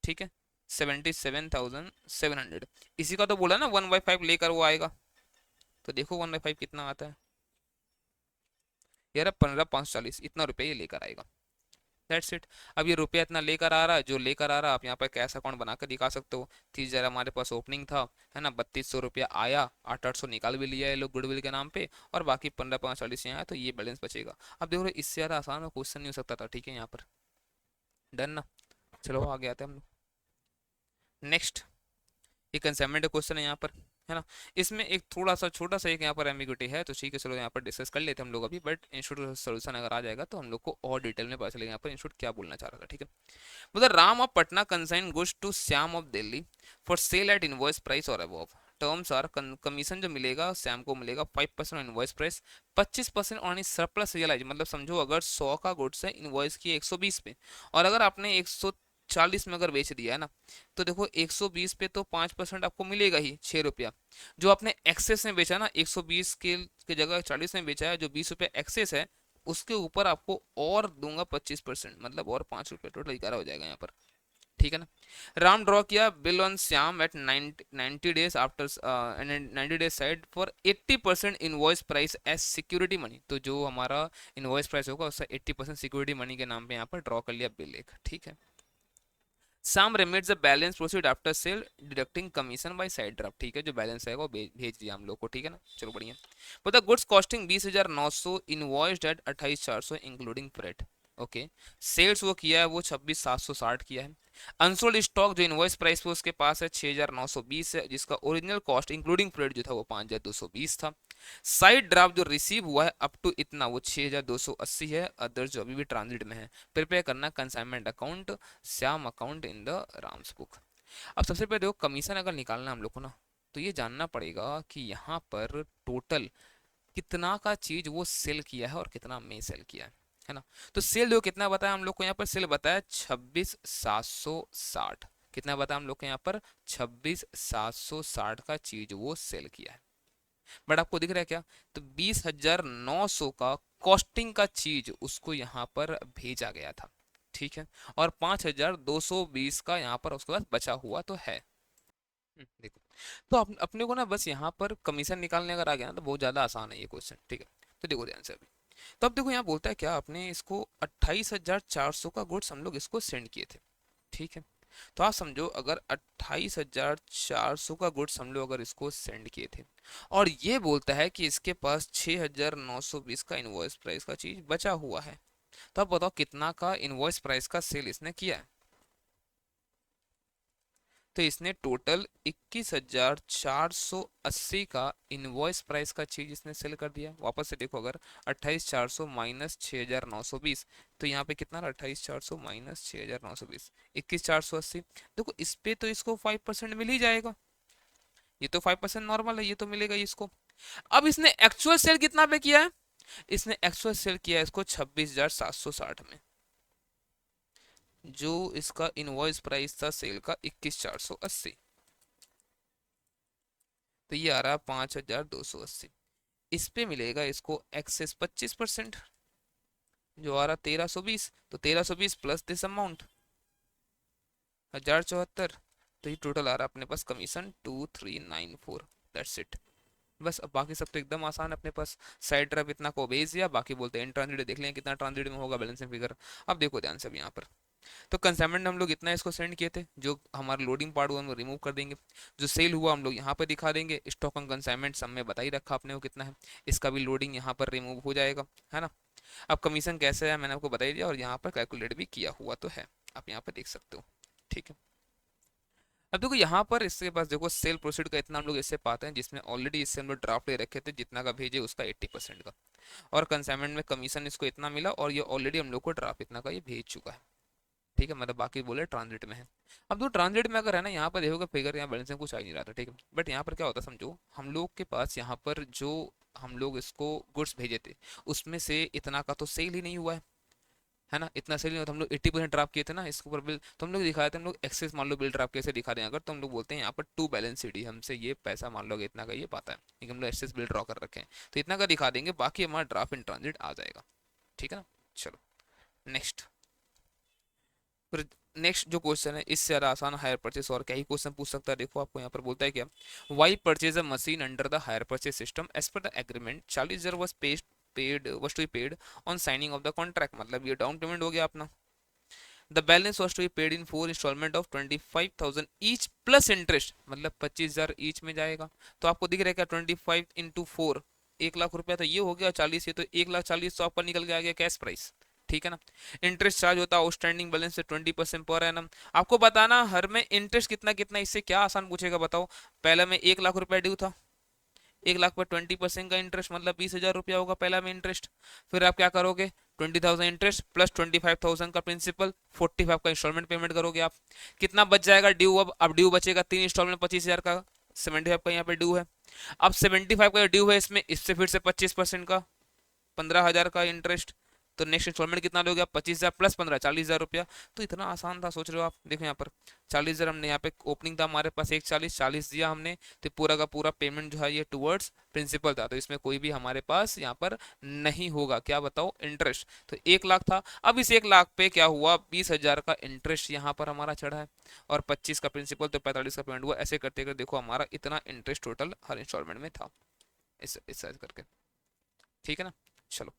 ठीक है, 77,700। इसी का तो बोला ना 1/5 लेकर वो आएगा। तो देखो 1/5 कितना आता है यार, 15,540, इतना रुपये ये लेकर आएगा। That's it. अब ये रुपया इतना लेकर आ रहा है, जो लेकर आ रहा है आप यहाँ पर कैश अकाउंट बनाकर दिखा सकते हो। 30,000 हमारे पास ओपनिंग था, है ना, 3,200 रुपया आया, 800 निकाल भी लिया है लोग गुडविल के नाम पे, और बाकी 15,540 यहाँ है, तो ये बैलेंस बचेगा। अब देखो इससे ज़्यादा आसान क्वेश्चन नहीं हो सकता था। ठीक है यहाँ पर, डन ना। चलो आगे आते हैं हम लोग। नेक्स्ट, ये कंसाइनमेंट क्वेश्चन है यहाँ पर, है ना। इसमें एक थोड़ा सा छोटा सा एक यहाँ पर एम्बिग्यूटी है, तो ठीक है चलो यहाँ पर डिस्कस कर लेते हैं हम लोग अभी, बट इंस्टीट्यूट सोल्यूशन अगर आ जाएगा तो हम लोग को और डिटेल में पता चलेगा यहाँ पर इंस्टीट्यूट क्या बोलना चाह रहा था। ठीक है, मतलब Ram of Patna consign goods to Shyam of Delhi for sale at invoice price or above. Terms are commission जो मिलेगा श्याम को मिलेगा 5% on invoice price, 25% on surplus realise. मतलब समझो अगर 100 का गुड्स है, इनवॉइस की 120 पे, और अगर आपने 140 में अगर बेच दिया है ना, तो देखो 120 पे तो 5% आपको मिलेगा ही 6 रुपया। जो आपने एक्सेस में बेचा ना, 120 के जगह 40 में बेचा है, जो 20 रुपया एक्सेस है, उसके ऊपर आपको और दूंगा 25%, मतलब और 5 रुपये, टोटल 11 हो जाएगा यहाँ पर। ठीक है ना। राम ड्रॉ किया bill on Shyam at 90 days after 90 days sight for 80% invoice price as security money. तो जो हमारा इनवॉइस प्राइस होगा उसका 80% सिक्योरिटी मनी के नाम पे यहाँ पर ड्रॉ कर लिया बिल एक। ठीक है, Sam remits the balance proceed after sale deducting commission by sight draft. ठीक है, जो बैलेंस है वो भेज दिया हम लोग को। ठीक है ना, चलो बढ़िया। बता goods costing 20,900 invoiced at 28,400 including freight. Okay, sales वो किया है वो 26,760 किया है। अनसोल्ड स्टॉक जो इनवॉइस प्राइस पे उसके पास है 6,920 है, जिसका ओरिजिनल कॉस्ट इंक्लूडिंग फ्रेट जो था वो 5,220 था। साइड ड्राफ्ट जो रिसीव हुआ है अप टू इतना वो 6,280 है। अदर्स जो अभी भी ट्रांजिट में है, प्रिपेयर करना consignment account Shyam account in the Ram's book. अब सबसे पहले देखो कमीशन अगर निकालना हम लोग को ना, तो ये जानना पड़ेगा कि यहाँ पर टोटल कितना का चीज वो सेल किया है और कितना में सेल किया है ना। तो सेल देखो कितना बताया हम लोग को, यहाँ पर सेल बताया 26,760, कितना बताया हम लोग के यहाँ पर 26,760 का चीज वो सेल किया है। बट आपको दिख रहा है क्या, तो 20,900 का कॉस्टिंग का चीज उसको यहाँ पर भेजा गया था, ठीक है, और 5,220 का यहाँ पर उसके पास बचा हुआ तो है। देखो, तो अपने को ना बस यहाँ पर कमीशन निकालने अगर आ गया ना तो बहुत ज्यादा आसान है ये क्वेश्चन, ठीक है। तो देखो ध्यान से अभी, तो अब देखो यहाँ बोलता है क्या, आपने इसको 28,400 का गुड्स हम लोग इसको सेंड किए थे, ठीक है। तो आप समझो अगर 28,400 का गुड्स हम लोग अगर इसको सेंड किए थे, और ये बोलता है कि इसके पास 6,920 का इनवॉइस प्राइस का चीज बचा हुआ है, तो आप बताओ कितना का इनवॉइस प्राइस का सेल इसने किया है। तो इसने टोटल 21,480 का इनवॉइस प्राइस का चीज इसने सेल कर दिया। वापस से देखो, अगर 28,400 माइनस 6,920, तो यहाँ पे कितना रहा, 28,400 माइनस 6,920, 21,480। देखो इस पे तो इसको 5% मिल ही जाएगा, ये तो 5% नॉर्मल है, ये तो मिलेगा ही इसको। अब इसने एक्चुअल सेल कितना पे किया है, इसने एक्चुअल सेल किया है इसको 26,760 में, जो इसका इनवॉइस प्राइस था सेल का 21,480, तो ये आ रहा 5,280। इस पे मिलेगा इसको एक्सेस 25%, जो आ रहा 1,320, तो 1,320 प्लस दिस अमाउंट 1,074, तो ये टोटल आ रहा अपने पास कमीशन 2,394। That's it. बस अब बाकी सब तो एकदम आसान है अपने पास। साइड ड्राइव इतना को भेज दिया, बाकी बोलते हैं इन ट्रांजिट देख लें कितना ट्रांजिट में होगा बैलेंसिंग फिगर। अब देखो ध्यान से अब यहाँ पर, तो कंसाइनमेंट हम लोग इतना इसको सेंड किए थे, जो हमारा लोडिंग पार्ट हुआ हम रिमूव कर देंगे, जो सेल हुआ हम लोग यहाँ पर दिखा देंगे, स्टॉक ऑन कंसाइनमेंट सब में बता ही रखा आपने वो कितना है, इसका भी लोडिंग यहाँ पर रिमूव हो जाएगा, है ना। अब कमीशन कैसे है मैंने आपको बता ही दिया, और यहाँ पर कैलकुलेट भी किया हुआ तो है, आप यहाँ पर देख सकते हो, ठीक है। अब देखो यहाँ पर इसके पास देखो सेल प्रोसीड का इतना हम लोग इससे पाते हैं, जिसमें ऑलरेडी इससे हम लोग ड्राफ्ट ले रखे थे, जितना का भेजे उसका 80% का, और कंसाइनमेंट में कमीशन इसको इतना मिला, और ये ऑलरेडी हम लोग को ड्राफ्ट इतना का ये भेज चुका है, ठीक है, मतलब बाकी बोले ट्रांजिट में है। अब तो ट्रांजिट में अगर है ना, यहाँ पर देखोगे फिगर यहाँ बैलेंस में कुछ आ ही नहीं रहा था, ठीक है, बट यहाँ पर क्या होता है समझो, हम लोग के पास यहाँ पर जो हम लोग इसको गुड्स भेजे थे, उसमें से इतना का तो सेल ही नहीं हुआ है ना, इतना सेल नहीं होता, हम लोग 80% ड्राफ्ट किए थे ना इसके ऊपर बिल, तो हम लोग दिखाए थे, हम लोग एक्सेस मान लो बिल ड्राफ्ट कैसे दिखा दें अगर, तो हम लोग बोलते हैं यहाँ पर टू बैलेंस शीट, हमसे ये पैसा मान लो इतना का ये पाता है, लेकिन हम लोग एक्सेस बिल ड्रॉ कर रखे हैं, तो इतना का दिखा देंगे, बाकी हमारा ड्राफ्ट इन ट्रांजिट आ जाएगा, ठीक है ना। चलो नेक्स्ट, फिर नेक्स्ट जो क्वेश्चन है इससे ज़्यादा आसान, हायर परचेस, और क्या ही क्वेश्चन पूछ सकता है। देखो आपको यहाँ पर बोलता है क्या, Y purchase a machine under the hire purchase system as per the agreement 40,000 was was to be paid on signing of the contract, मतलब ये डाउन पेमेंट हो गया अपना। The balance was to be paid in 4 instalment of 25,000 each plus interest, मतलब 25,000 ईच में जाएगा। तो आपको दिख रहा है क्या, 25 इंटू 4, 1,00,000 रुपया तो ये हो गया, 40 ये तो 1,40,000 तो आपका निकल के आ गया कैश प्राइस, ठीक है ना। इंटरेस्ट चार्ज होता है आउटस्टैंडिंग बैलेंस से 20% पर एनम। आपको बताना हर में इंटरेस्ट कितना कितना, इससे क्या आसान पूछेगा बताओ। पहले में 1,00,000 ड्यू था, 1,00,000 पर 20% का इंटरेस्ट मतलब 20,000 रुपया होगा पहला में इंटरेस्ट। फिर आप क्या करोगे, 20,000 इंटरेस्ट प्लस 25,000 का प्रिंसिपल, 45 का इंस्टॉलमेंट पेमेंट करोगे आप। कितना बच जाएगा ड्यू, अब ड्यू बचेगा 3 इंस्टॉलमेंट 25,000 का, 75 का यहाँ पे ड्यू है। अब 75 का ड्यू है इसमें, इससे फिर से 25% का 15,000 का इंटरेस्ट, तो नेक्स्ट इंस्टॉलमेंट कितना लोगे आप, 25,000 प्लस 15, 40,000 रुपया। तो इतना आसान था, सोच रहे हो आप। देखो यहाँ पर 40,000 हमने यहाँ पे ओपनिंग था हमारे पास 1,40 दिया हमने, तो पूरा का पूरा पेमेंट जो है ये टुवर्ड्स प्रिंसिपल था, तो इसमें कोई भी हमारे पास यहाँ पर नहीं होगा, क्या बताओ, इंटरेस्ट। तो 1,00,000 था, अब इस 1,00,000 पे क्या हुआ, 20,000 का इंटरेस्ट यहाँ पर हमारा चढ़ा है, और 25 का प्रिंसिपल, तो 45 का पेमेंट हुआ। ऐसे करते करते देखो हमारा इतना इंटरेस्ट टोटल हर इंस्टॉलमेंट में था, इस करके, ठीक है ना। चलो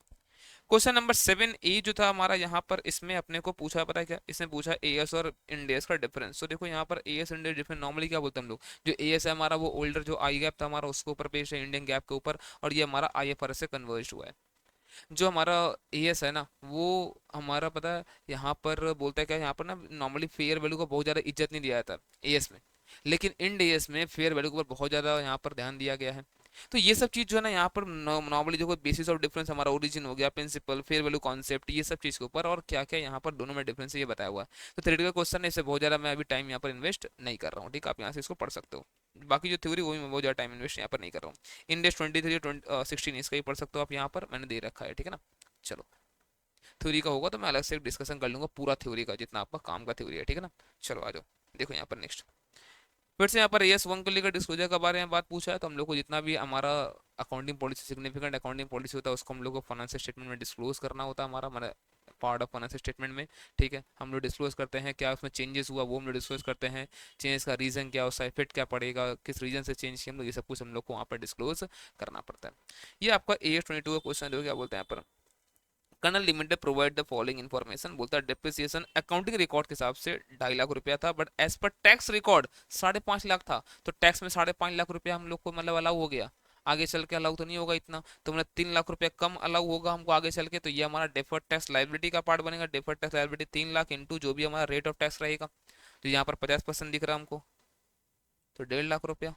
क्वेश्चन नंबर 7 ए जो था हमारा यहाँ पर, इसमें अपने को पूछा, पता है क्या, इसने पूछा एएस और इंडेस का डिफरेंस। तो देखो यहाँ पर एएस इंडेस डिफरेंस नॉर्मली क्या बोलते हैं हम लोग, जो एएस है हमारा वो ओल्डर जो आई गैप था हमारा उसके ऊपर पेश है, इंडियन गैप के ऊपर, और ये हमारा आईएफआरएस से कन्वर्ज हुआ है। जो हमारा एएस है ना, वो हमारा पता है यहाँ पर बोलता है क्या, यहाँ पर ना नॉर्मली फेयर वैल्यू को बहुत ज़्यादा इज्जत नहीं दिया जाता एएस में, लेकिन इंड एएस में फेयर वैल्यू के ऊपर बहुत ज़्यादा यहाँ पर ध्यान दिया गया है। तो ये सब चीज़ जो है ना यहाँ पर नॉर्मली जो बेसिस ऑफ डिफरेंस हमारा ओरिजिन हो गया, प्रिंसिपल, फेयर वैल्यू कॉन्सेप्ट, ये सब चीज़ के ऊपर, और क्या क्या यहाँ पर दोनों में डिफरेंस है ये बताया हुआ है। तो थ्योरेटिकल क्वेश्चन है, इससे बहुत ज़्यादा मैं अभी टाइम यहाँ पर इन्वेस्ट नहीं कर रहा हूँ, ठीक है, आप यहाँ से इसको पढ़ सकते हो। बाकी जो थ्योरी वो भी मैं बहुत ज़्यादा टाइम इन्वेस्ट यहाँ पर नहीं कर रहा हूँ। इंडेक्स 23 16 इसका ही पढ़ सकते हो आप, यहाँ पर मैंने दे रखा है, ठीक है ना। चलो थ्योरी का होगा तो मैं अलग से डिस्कशन कर लूंगा पूरा थ्योरी का, जितना आपका काम का थ्योरी है, ठीक है ना। चलो आ जाओ। देखो यहाँ पर नेक्स्ट, फिर से यहाँ पर यस वन को लेकर डिस्क्लोजर के बारे में बात पूछा है, तो हम लोग को जितना भी हमारा accounting policy, significant accounting policy होता है, उसको हम लोग को फाइनेंशियल स्टेटमेंट में डिस्क्लोज करना होता है, हमारा हमारा पार्ट ऑफ फाइनेंशियल स्टेटमेंट में। ठीक है, हम लोग डिस्क्लोज करते हैं क्या उसमें चेंजेस हुआ, वो हम लोग डिस्क्लोज करते हैं, चेंज का रीजन क्या, उसका इफेक्ट क्या पड़ेगा, किस रीजन से चेंज किया हम लोग, ये सब कुछ हम लोग को वहाँ पर डिस्क्लोज करना पड़ता है। ये आपका AS 22 का क्वेश्चन है, क्या बोलते हैं यहाँ पर, kernel limited provide the following information, बोलता है डिप्रिसिएशन अकाउंटिंग रिकॉर्ड के हिसाब से 2.5 लाख रुपया था, but as per tax record 5.5 lakh था, तो टैक्स में 5.5 लाख रुपया हम लोग को मतलब अलाउ हो गया, आगे चल के अलाउ तो नहीं होगा इतना, तो मतलब 3 लाख रुपया कम अलाउ होगा हमको आगे चल के, तो ये हमारा डेफर्ड टैक्स लाइबिलिटी का पार्ट बनेगा। Deferred tax liability 3 lakh into जो भी हमारा रेट ऑफ टैक्स रहेगा, तो यहाँ पर 50% दिख रहा है हमको, तो 1.5 लाख रुपया।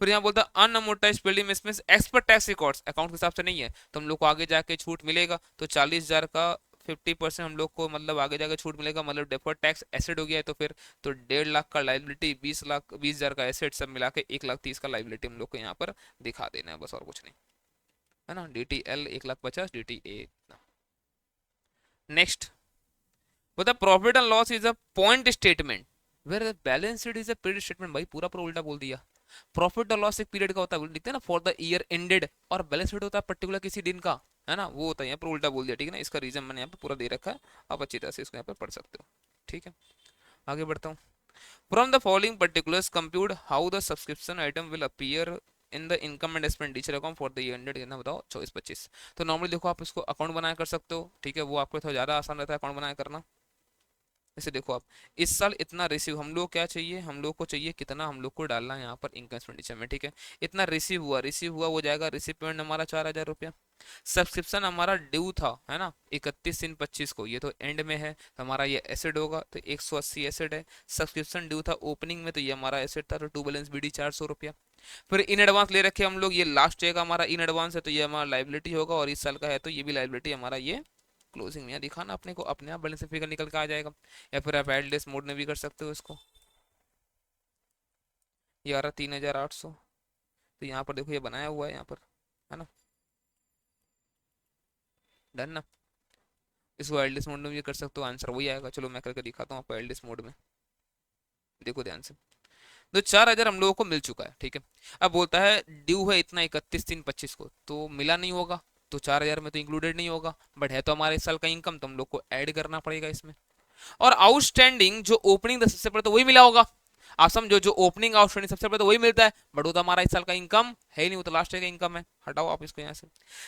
फिर यहाँ बोलता है unamortized building expense expert tax records account के हिसाब से नहीं है, तो हम लोग को आगे जाके छूट मिलेगा, तो 40,000 का 50% हम लोग को मतलब आगे जाके छूट मिलेगा, मतलब डेफर्ड टैक्स एसेट हो गया है, तो फिर तो 1.5 लाख का लाइबिलिटी, 20,20,000 का एसेट, सब मिला के 1,30,000 का लाइबिलिटी हम लोग को यहाँ पर दिखा देना है, बस और कुछ नहीं है ना। DTL 1,50,000, DTA। नेक्स्ट, बता profit and loss is a point statement where balance sheet is a period statement. भाई पूरा पूरा उल्टा बोल दिया, प्रॉफिट और लॉस एक पीरियड का होता है, लिखते हैं ना फॉर द ईयर एंडेड, और बैलेंस शीट होता है पर्टिकुलर किसी दिन का, है ना, वो होता है, यहाँ पर उल्टा बोल दिया। ठीक है ना, इसका रीजन मैंने यहाँ पे पूरा दे रखा है, आप अच्छी तरह से इसको यहाँ पे पढ़ सकते हो। ठीक है, आगे बढ़ता हूँ। From the following particulars compute how the subscription item will appear in the income and expenditure account for the year ended, कितना बताओ 24-25। तो नॉर्मली देखो आप इसको अकाउंट बनाया कर सकते हो, ठीक है, वो आपको थोड़ा ज्यादा आसान रहता है अकाउंट बनाया करना। इसे देखो आप, इस साल इतना रिसीव हम लोग क्या चाहिए, हम लोग को चाहिए कितना, हम लोग को डालना है यहाँ पर इनकम एक्सपेंडिचर में। ठीक है, इतना रिसीव हुआ वो जाएगा, रिसीव पेमेंट हमारा 4,000 रुपया। सब्सक्रिप्शन हमारा ड्यू था, है ना, 31/3/25 को, ये तो एंड में है, तो हमारा ये एसेट होगा, तो 180 एसेट है। सब्सक्रिप्शन ड्यू था ओपनिंग में, तो ये हमारा एसेट था, तो टू बैलेंस BD 400 रुपया। फिर इन एडवांस ले रखे हम लोग, ये लास्ट ईयर का हमारा इन एडवांस है, तो ये हमारा लाइबिलिटी होगा, और इस साल का है तो ये भी लाइबिलिटी हमारा ये क्लोजिंग में दिखाना अपने को, अपने आप बैलेंस फिगर निकल के आ जाएगा। या फिर आप एडलेस मोड में भी कर सकते हो इसको। ये आ रहा 3,800, तो यहाँ पर देखो ये बनाया हुआ है यहाँ पर, है ना, डन ना। इसको एडलेस मोड में भी कर सकते हो, आंसर वही आएगा। चलो मैं करके दिखाता हूँ आपको एडलेस मोड में, देखो ध्यान से। तो 4,000 हम लोगों को मिल चुका है। ठीक है, अब बोलता है ड्यू है इतना 31/3/25 को, तो मिला नहीं होगा, तो 4,000 में तो इंक्लूडेड नहीं होगा, बट है तो हमारे इस साल का इनकम, तो हम लोग को ऐड करना पड़ेगा इसमें। और आउटस्टैंडिंग जो ओपनिंग सबसे पहले तो वही मिला होगा, आप समझो, जो ओपनिंग आउटस्टैंडिंग सबसे पहले तो वही मिलता है, बट वो तो हमारा इस साल का इनकम है ही नहीं, वो तो लास्ट ईयर का इनकम है, हटाओ आप इसको यहाँ से।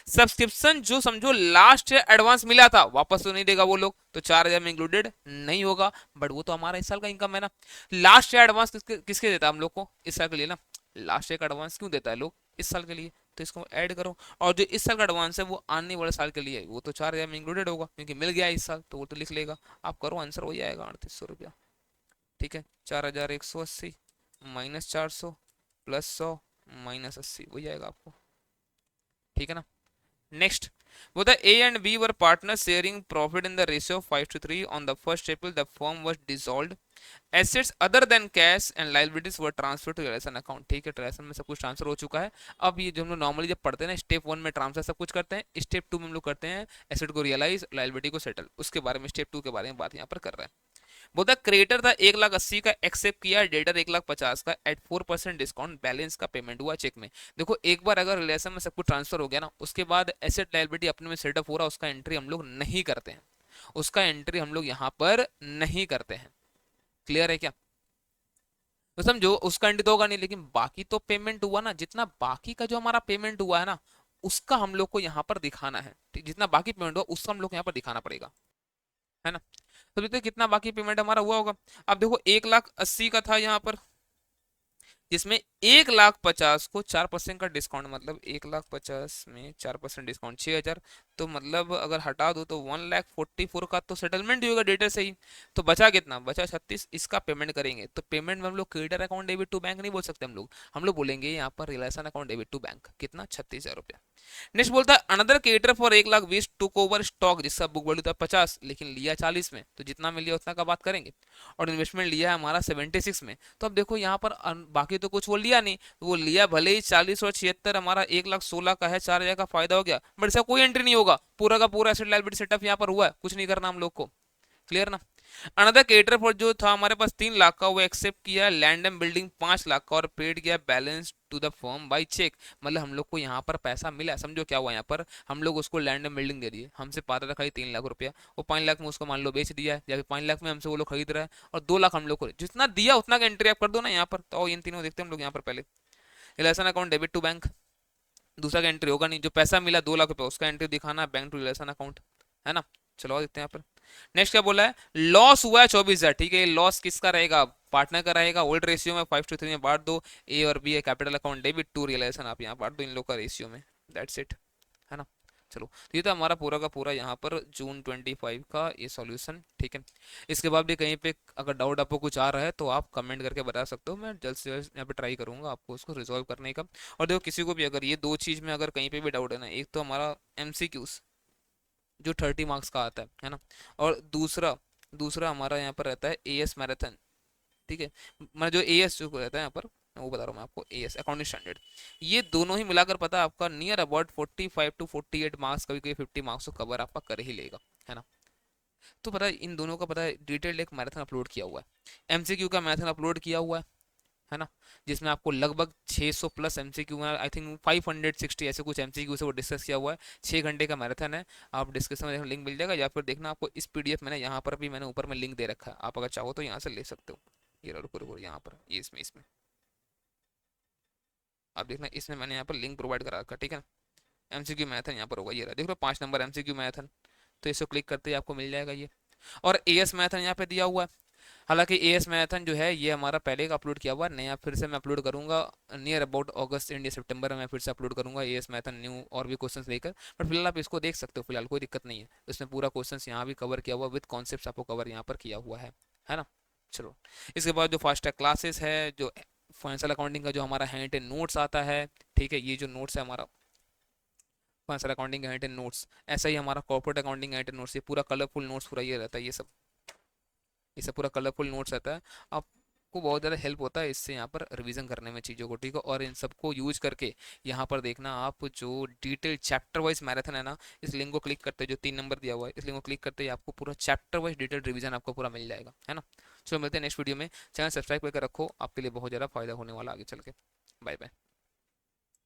सब्सक्रिप्शन जो समझो लास्ट ईयर एडवांस मिला था, वापस तो नहीं देगा वो लोग, तो 4,000 में इंक्लूडेड नहीं होगा, बट वो तो हमारा इस साल का इनकम है ना। लास्ट ईयर एडवांस किसके देता है हम लोग को, इस साल के लिए ना, लास्ट ईयर का एडवांस क्यों देता है लोग, इस साल के लिए, तो इसको ऐड करो। और जो इस साल का एडवांस है वो आने वाले साल के लिए है, वो तो 4,000 में इंक्लूडेड होगा, क्योंकि मिल गया इस साल, तो वो तो लिख लेगा। आप करो, आंसर वही आएगा 3,800 रुपया। ठीक है, 4,180 माइनस 400 प्लस 100 माइनस 80, वही आएगा आपको। ठीक है ना। नेक्स्ट, वो the A and B were partners sharing profit in the ratio of 5:3 on the 1st April. The firm was dissolved. Assets other than cash and liabilities were transferred to relation account. ठीक है, relation में सब कुछ ट्रांसफर हो चुका है। अब ये जो हम लोग नॉर्मली जब पढ़ते हैं ना, स्टेप 1 में ट्रांसफर सब कुछ करते हैं, स्टेप 2 में हम लोग करते हैं एसेट को रियलाइज, लाइबिलिटी को सेटल, उसके बारे में स्टेप 2 के बारे में बात यहाँ पर कर रहा है। बोलता क्रेडिटर था 1,80,000 का, एक्सेप्ट किया, डेटर 1,50,000 का, एट 4% डिस्काउंट, बैलेंस का पेमेंट हुआ चेक में। देखो एक बार अगर रिलेशन में सब कुछ ट्रांसफर हो गया ना, उसके बाद एसेट लायबिलिटी अपने में सेटअप हो रहा, उसका एंट्री हम लोग नहीं करते हैं, उसका एंट्री हम लोग यहाँ पर नहीं करते हैं। क्लियर है क्या, तो समझो उसका एंट्री तो होगा नहीं, लेकिन बाकी तो पेमेंट हुआ ना, जितना बाकी का जो हमारा पेमेंट हुआ है ना, उसका हम लोग को यहाँ पर दिखाना है। ठीक, जितना बाकी पेमेंट हुआ उसका हम लोग यहाँ पर दिखाना पड़ेगा, है ना। तो देखते कितना बाकी पेमेंट हमारा हुआ होगा। अब देखो 1,80,000 का था यहाँ पर, जिसमें 1,50,000 को 4% का डिस्काउंट, मतलब 1,50,000 में 4% डिस्काउंट 6,000, तो मतलब अगर हटा दो तो 1,44,000 का तो सेटलमेंट ही होगा डेटर से ही। तो बचा कितना, बचा 36, इसका पेमेंट करेंगे, तो पेमेंट में हम लोग creditor account debit to bank नहीं बोल सकते, हम लोग बोलेंगे यहाँ पर realisation account debit to bank, कितना 36,000 रुपया। नेक्स्ट बोलता है another creditor for 1,20,000 took over stock, जिसका बुक वैल्यू था 50 लेकिन लिया 40 में, तो जितना में लिया उतना का बात करेंगे। और इन्वेस्टमेंट लिया है हमारा 76 में, तो अब देखो यहाँ पर बाकी तो कुछ वो लिया नहीं, तो वो लिया भले ही 40 और 76, हमारा 1,16,000 का है, 4,000 का फायदा हो गया, बट इसका कोई एंट्री नहीं होगा, पूरा का पूरा एसेट लायबिलिटी सेटअप यहाँ पर हुआ है, कुछ नहीं करना हम लोग को। क्लियर ना। अनदर क्रिएटर फॉर जो था हमारे पास 3 लाख का, वो एक्सेप्ट किया लैंड एंड बिल्डिंग 5 लाख का और पेड किया balance to the firm by cheque. मतलब हम लोग को यहाँ पर पैसा मिला, समझो क्या हुआ यहाँ पर, हम लोग उसको लैंड एंड बिल्डिंग दे दिए, हमसे पाता था खाली 3 लाख रुपया, वो 5 लाख में उसको मान लो बेच दिया है, या फिर 5 लाख में हमसे वो लोग खरीद रहा है, और 2 लाख हम लोग को जितना दिया उतना का एंट्री आप कर दो ना यहाँ पर। तो इन तीनों देखते हैं हम लोग यहाँ पर पहले। Realisation account debit to bank, दूसरा का एंट्री होगा नहीं, जो पैसा मिला 2 लाख रुपया उसका एंट्री दिखाना, बैंक टू रिलेशन अकाउंट, है ना। चलो और देखते हैं यहाँ पर। नेक्स्ट क्या बोला है, लॉस हुआ है 24,000, ठीक है, ये लॉस किसका रहेगा, पार्टनर का रहेगा। ओल्ड रेशियो में 5:3 में बांट दो, ए और बी है capital account debit to realisation, आप यहाँ बांट दो इन लोग का रेशियो में, दैट्स इट, है ना। चलो तो ये तो हमारा पूरा का पूरा यहाँ पर जून 25 का ये सॉल्यूशन, ठीक है। इसके बाद भी कहीं पे अगर डाउट आपको कुछ आ रहा है तो आप कमेंट करके बता सकते हो, मैं जल्द से जल्द यहाँ पे ट्राई करूंगा आपको उसको रिजॉल्व करने का। और देखो किसी को भी अगर ये दो चीज़ में अगर कहीं पे भी डाउट है ना, एक तो हमारा एमसीक्यूज जो 30 मार्क्स का आता है ना, और दूसरा दूसरा हमारा यहाँ पर रहता है एएस मैराथन, ठीक है। मतलब जो एएस जो रहता है यहाँ पर, मैं वो बता रहा हूँ मैं आपको, एएस अकाउंटिंग स्टैंडर्ड, ये दोनों ही मिलाकर पता है आपका नियर अबाउट 45 to 48 मार्क्स, कभी कभी 50 मार्क्स को कवर आपका कर ही लेगा, है ना। तो पता है इन दोनों का पता है डिटेल्ड एक मैराथन अपलोड किया हुआ है, एमसीक्यू का मैराथन अपलोड किया हुआ है ना, जिसमें आपको लगभग 600 प्लस एमसीक्यू है, आई थिंक 560 ऐसे कुछ एमसीक्यू से वो डिस्कस किया हुआ है। 6 घंटे का मैराथन है, आप डिस्क्रिप्शन में लिंक मिल जाएगा, या फिर देखना आपको इस पीडीएफ मैंने यहाँ पर भी मैंने ऊपर में लिंक दे रखा है, आप अगर चाहो तो यहाँ से ले सकते हो। ये रुको रुको यहाँ पर ये इसमें आप देखना, इसमें मैंने यहाँ पर लिंक प्रोवाइड करा रखा, ठीक है। एमसीक्यू मैराथन यहाँ पर होगा, ये रहा देख लो 5 नंबर एमसीक्यू मैराथन, तो इसको क्लिक करते ही आपको मिल जाएगा ये। और एएस मैराथन यहाँ पे दिया हुआ है। हालांकि एएस मैराथन जो है ये हमारा पहले का अपलोड किया हुआ है, नया फिर से मैं अपलोड करूंगा नियर अबाउट अगस्त इंडिया सितंबर में, मैं फिर से अपलोड करूंगा एएस मैराथन न्यू और भी क्वेश्चंस लेकर। बट फिलहाल आप इसको देख सकते हो, फिलहाल कोई दिक्कत नहीं है, इसमें पूरा क्वेश्चंस यहाँ भी कवर किया हुआ विद कॉन्सेप्ट आपको कवर यहाँ पर किया हुआ है ना। चलो इसके बाद जो फास्ट ट्रैक क्लासेस है, जो फाइनेंशियल अकाउंटिंग का जो हमारा हैंड इन नोट्स आता है, ठीक है, ये जो नोट्स है हमारा financial accounting hand in notes, ऐसा ही हमारा corporate accounting hand in notes, ये पूरा कलरफुल नोट्स पूरा ये रहता है, ये सब पूरा कलरफुल नोट्स रहता है, आपको बहुत ज़्यादा हेल्प होता है इससे यहाँ पर रिवीजन करने में चीज़ों को, ठीक है। और इन सबको यूज करके यहाँ पर देखना आप जो डिटेल चैप्टर वाइज मैराथन है ना, इस लिंक को क्लिक करते, जो 3 नंबर दिया हुआ है इस लिंक को क्लिक करते ही आपको पूरा चैप्टर वाइज डिटेल रिवीजन आपको पूरा मिल जाएगा, है ना। चलो मिलते हैं नेक्स्ट वीडियो में, चैनल सब्सक्राइब करके रखो, आपके लिए बहुत ज़्यादा फायदा होने वाला आगे चल के। Bye bye.